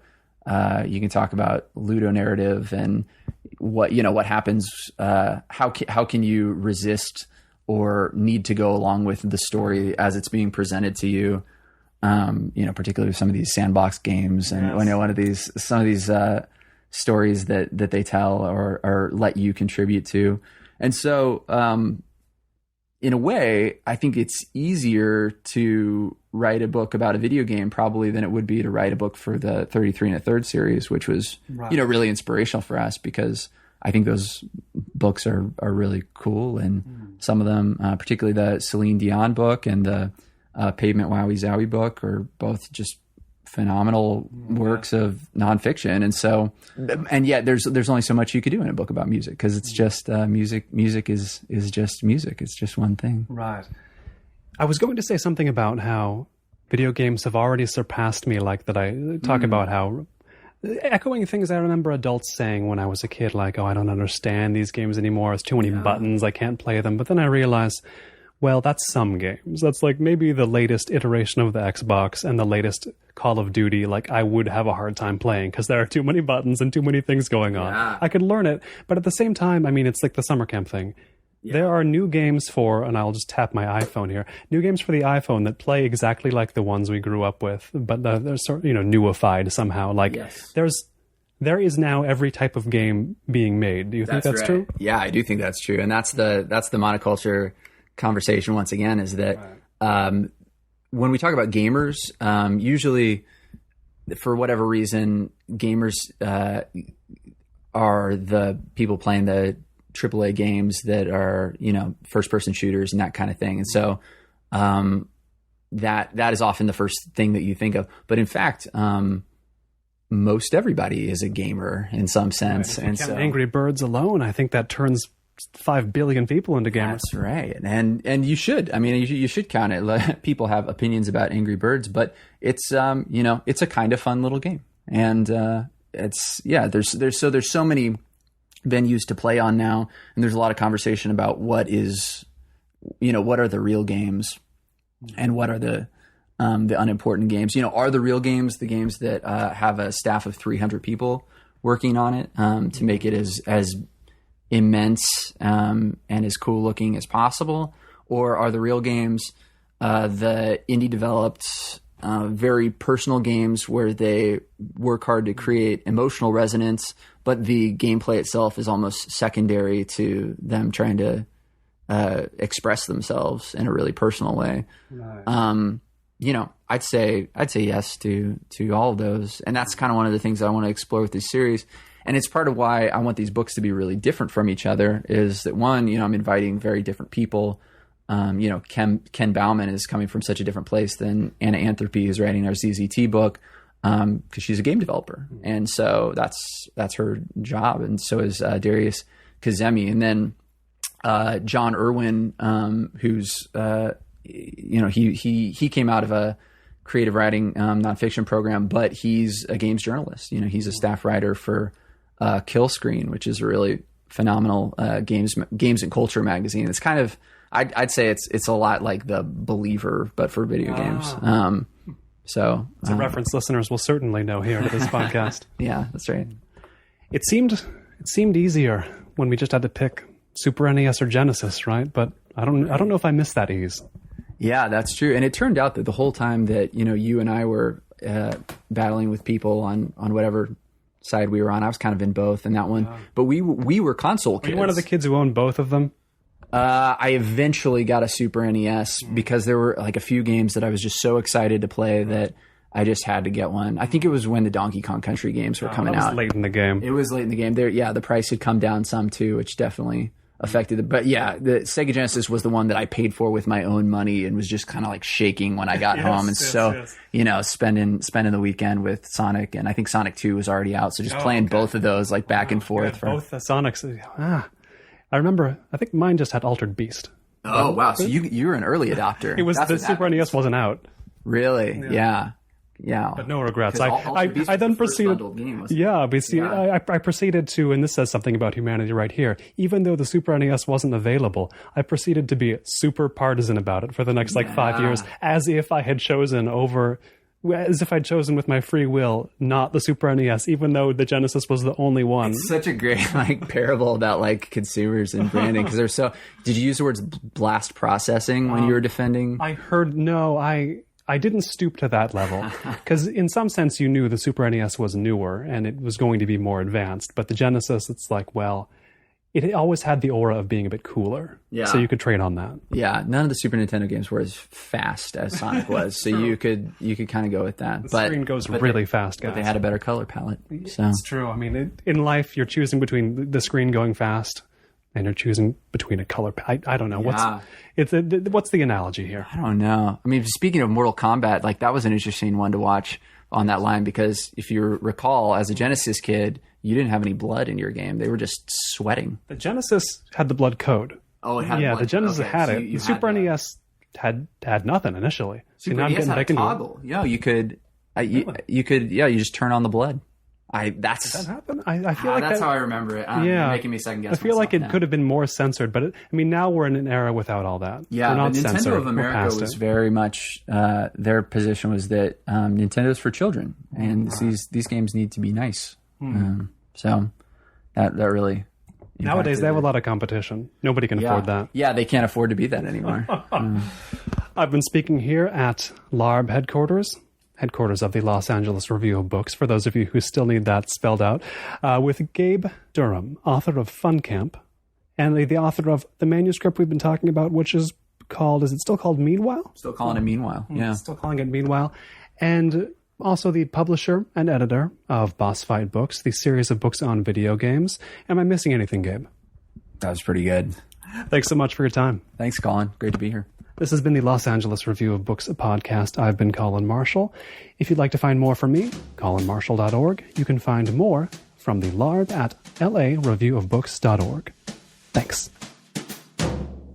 you can talk about ludonarrative and what happens, how can you resist or need to go along with the story as it's being presented to you. Particularly with some of these sandbox games, and some of these stories that they tell or let you contribute to. And so, in a way, I think it's easier to write a book about a video game probably than it would be to write a book for the 33 1/3 series, which was, really inspirational for us, because I think those books are really cool. And some of them, particularly the Celine Dion book and the Pavement Wowie Zowie book, are both just phenomenal works of nonfiction. And so, and yet there's only so much you could do in a book about music, because it's just music. Music is just music. It's just one thing. Right. I was going to say something about how video games have already surpassed me, like that. I talk about how echoing things I remember adults saying when I was a kid, like, oh, I don't understand these games anymore. It's too many buttons. I can't play them. But then I realized, well, that's some games. That's like maybe the latest iteration of the Xbox and the latest Call of Duty. Like, I would have a hard time playing because there are too many buttons and too many things going on. Yeah. I could learn it. But at the same time, I mean, it's like the summer camp thing. Yeah. There are new games for, and I'll just tap my iPhone here, new games for the iPhone that play exactly like the ones we grew up with, but they're sort of, newified somehow. Like, there is now every type of game being made. Do you think that's true? Yeah, I do think that's true. And that's the monoculture conversation once again, is that when we talk about gamers, usually for whatever reason, gamers are the people playing the AAA games that are, first person shooters and that kind of thing. And so that is often the first thing that you think of. But in fact, most everybody is a gamer in some sense. Right. And so Angry Birds alone, I think that turns 5 billion people into gamers. That's right. And you should. I mean, you should count it. People have opinions about Angry Birds, but it's it's a kind of fun little game. And there's so many venues to play on now, and there's a lot of conversation about what are the real games and what are the unimportant games. Are the real games the games that have a staff of 300 people working on it to make it as immense and as cool looking as possible? Or are the real games the indie developed very personal games where they work hard to create emotional resonance, but the gameplay itself is almost secondary to them trying to express themselves in a really personal way? Right. I'd say yes to all of those. And that's kind of one of the things I want to explore with this series. And it's part of why I want these books to be really different from each other, is that one, I'm inviting very different people. Ken Bauman is coming from such a different place than Anna Anthropy, who's writing our ZZT book, because she's a game developer. And so that's her job. And so is Darius Kazemi. And then John Irwin, who's, he came out of a creative writing nonfiction program, but he's a games journalist. He's a staff writer for Kill Screen, which is a really phenomenal games and culture magazine. It's kind of, I'd say it's a lot like The Believer, but for video games. So it's a reference listeners will certainly know here to this podcast. Yeah, that's right. It seemed easier when we just had to pick Super NES or Genesis, right? But I don't know if I missed that ease. Yeah, that's true. And it turned out that the whole time that you and I were battling with people on whatever side we were on, I was kind of in both, and that one. But we were console kids. Were you one of the kids who owned both of them? I eventually got a Super NES because there were like a few games that I was just so excited to play that I just had to get one. I think it was when the Donkey Kong Country games were coming out. Late in the game. It was late in the game. The price had come down some too, which definitely affected it. But yeah, the Sega Genesis was the one that I paid for with my own money and was just kind of like shaking when I got home. And spending the weekend with Sonic, and I think Sonic 2 was already out. So just playing both of those like back and forth. Both the Sonics. I remember, I think mine just had Altered Beast. Oh, wow. So you were an early adopter. It was the Super NES wasn't out. Really? Yeah. But no regrets. I then proceeded. I proceeded to, and this says something about humanity right here. Even though the Super NES wasn't available, I proceeded to be super partisan about it for the next 5 years, as if I'd chosen with my free will, not the Super NES, even though the Genesis was the only one. It's such a great parable about consumers and branding, because they're so. Did you use the words blast processing when you were defending? I heard no. I didn't stoop to that level, because in some sense you knew the Super NES was newer and it was going to be more advanced. But the Genesis, it's it always had the aura of being a bit cooler. Yeah. So you could trade on that. Yeah. None of the Super Nintendo games were as fast as Sonic was. So you could kind of go with that. The screen goes really fast, guys. But they had a better color palette. So. It's true. I mean, in life, you're choosing between the screen going fast and you're choosing between a color. I don't know. Yeah. What's the analogy here? I don't know. I mean, speaking of Mortal Kombat, that was an interesting one to watch on that line, because if you recall, as a Genesis kid, you didn't have any blood in your game. They were just sweating. The Genesis had the blood code. Oh, it had blood. The Genesis had it. The Super NES had nothing initially. Super NES had a toggle. Yeah, you could. You just turn on the blood. Did that happen? I feel like that's how I remember it. You're making me second guess. I feel like it could have been more censored, but now we're in an era without all that. Yeah, but Nintendo of America was very much their position was that Nintendo's for children, and these games need to be nice. So that really. Nowadays they have a lot of competition. Nobody can afford that. Yeah, they can't afford to be that anymore. I've been speaking here at LARB headquarters of the Los Angeles Review of Books, for those of you who still need that spelled out, with Gabe Durham, author of Fun Camp, and the author of the manuscript we've been talking about, which is it still called Meanwhile? Still calling it Meanwhile, yeah. Still calling it Meanwhile. And also the publisher and editor of Boss Fight Books, the series of books on video games. Am I missing anything, Gabe? That was pretty good. Thanks so much for your time. Thanks, Colin. Great to be here. This has been the Los Angeles Review of Books podcast. I've been Colin Marshall. If you'd like to find more from me, colinmarshall.org. You can find more from the LARB at lareviewofbooks.org. Thanks.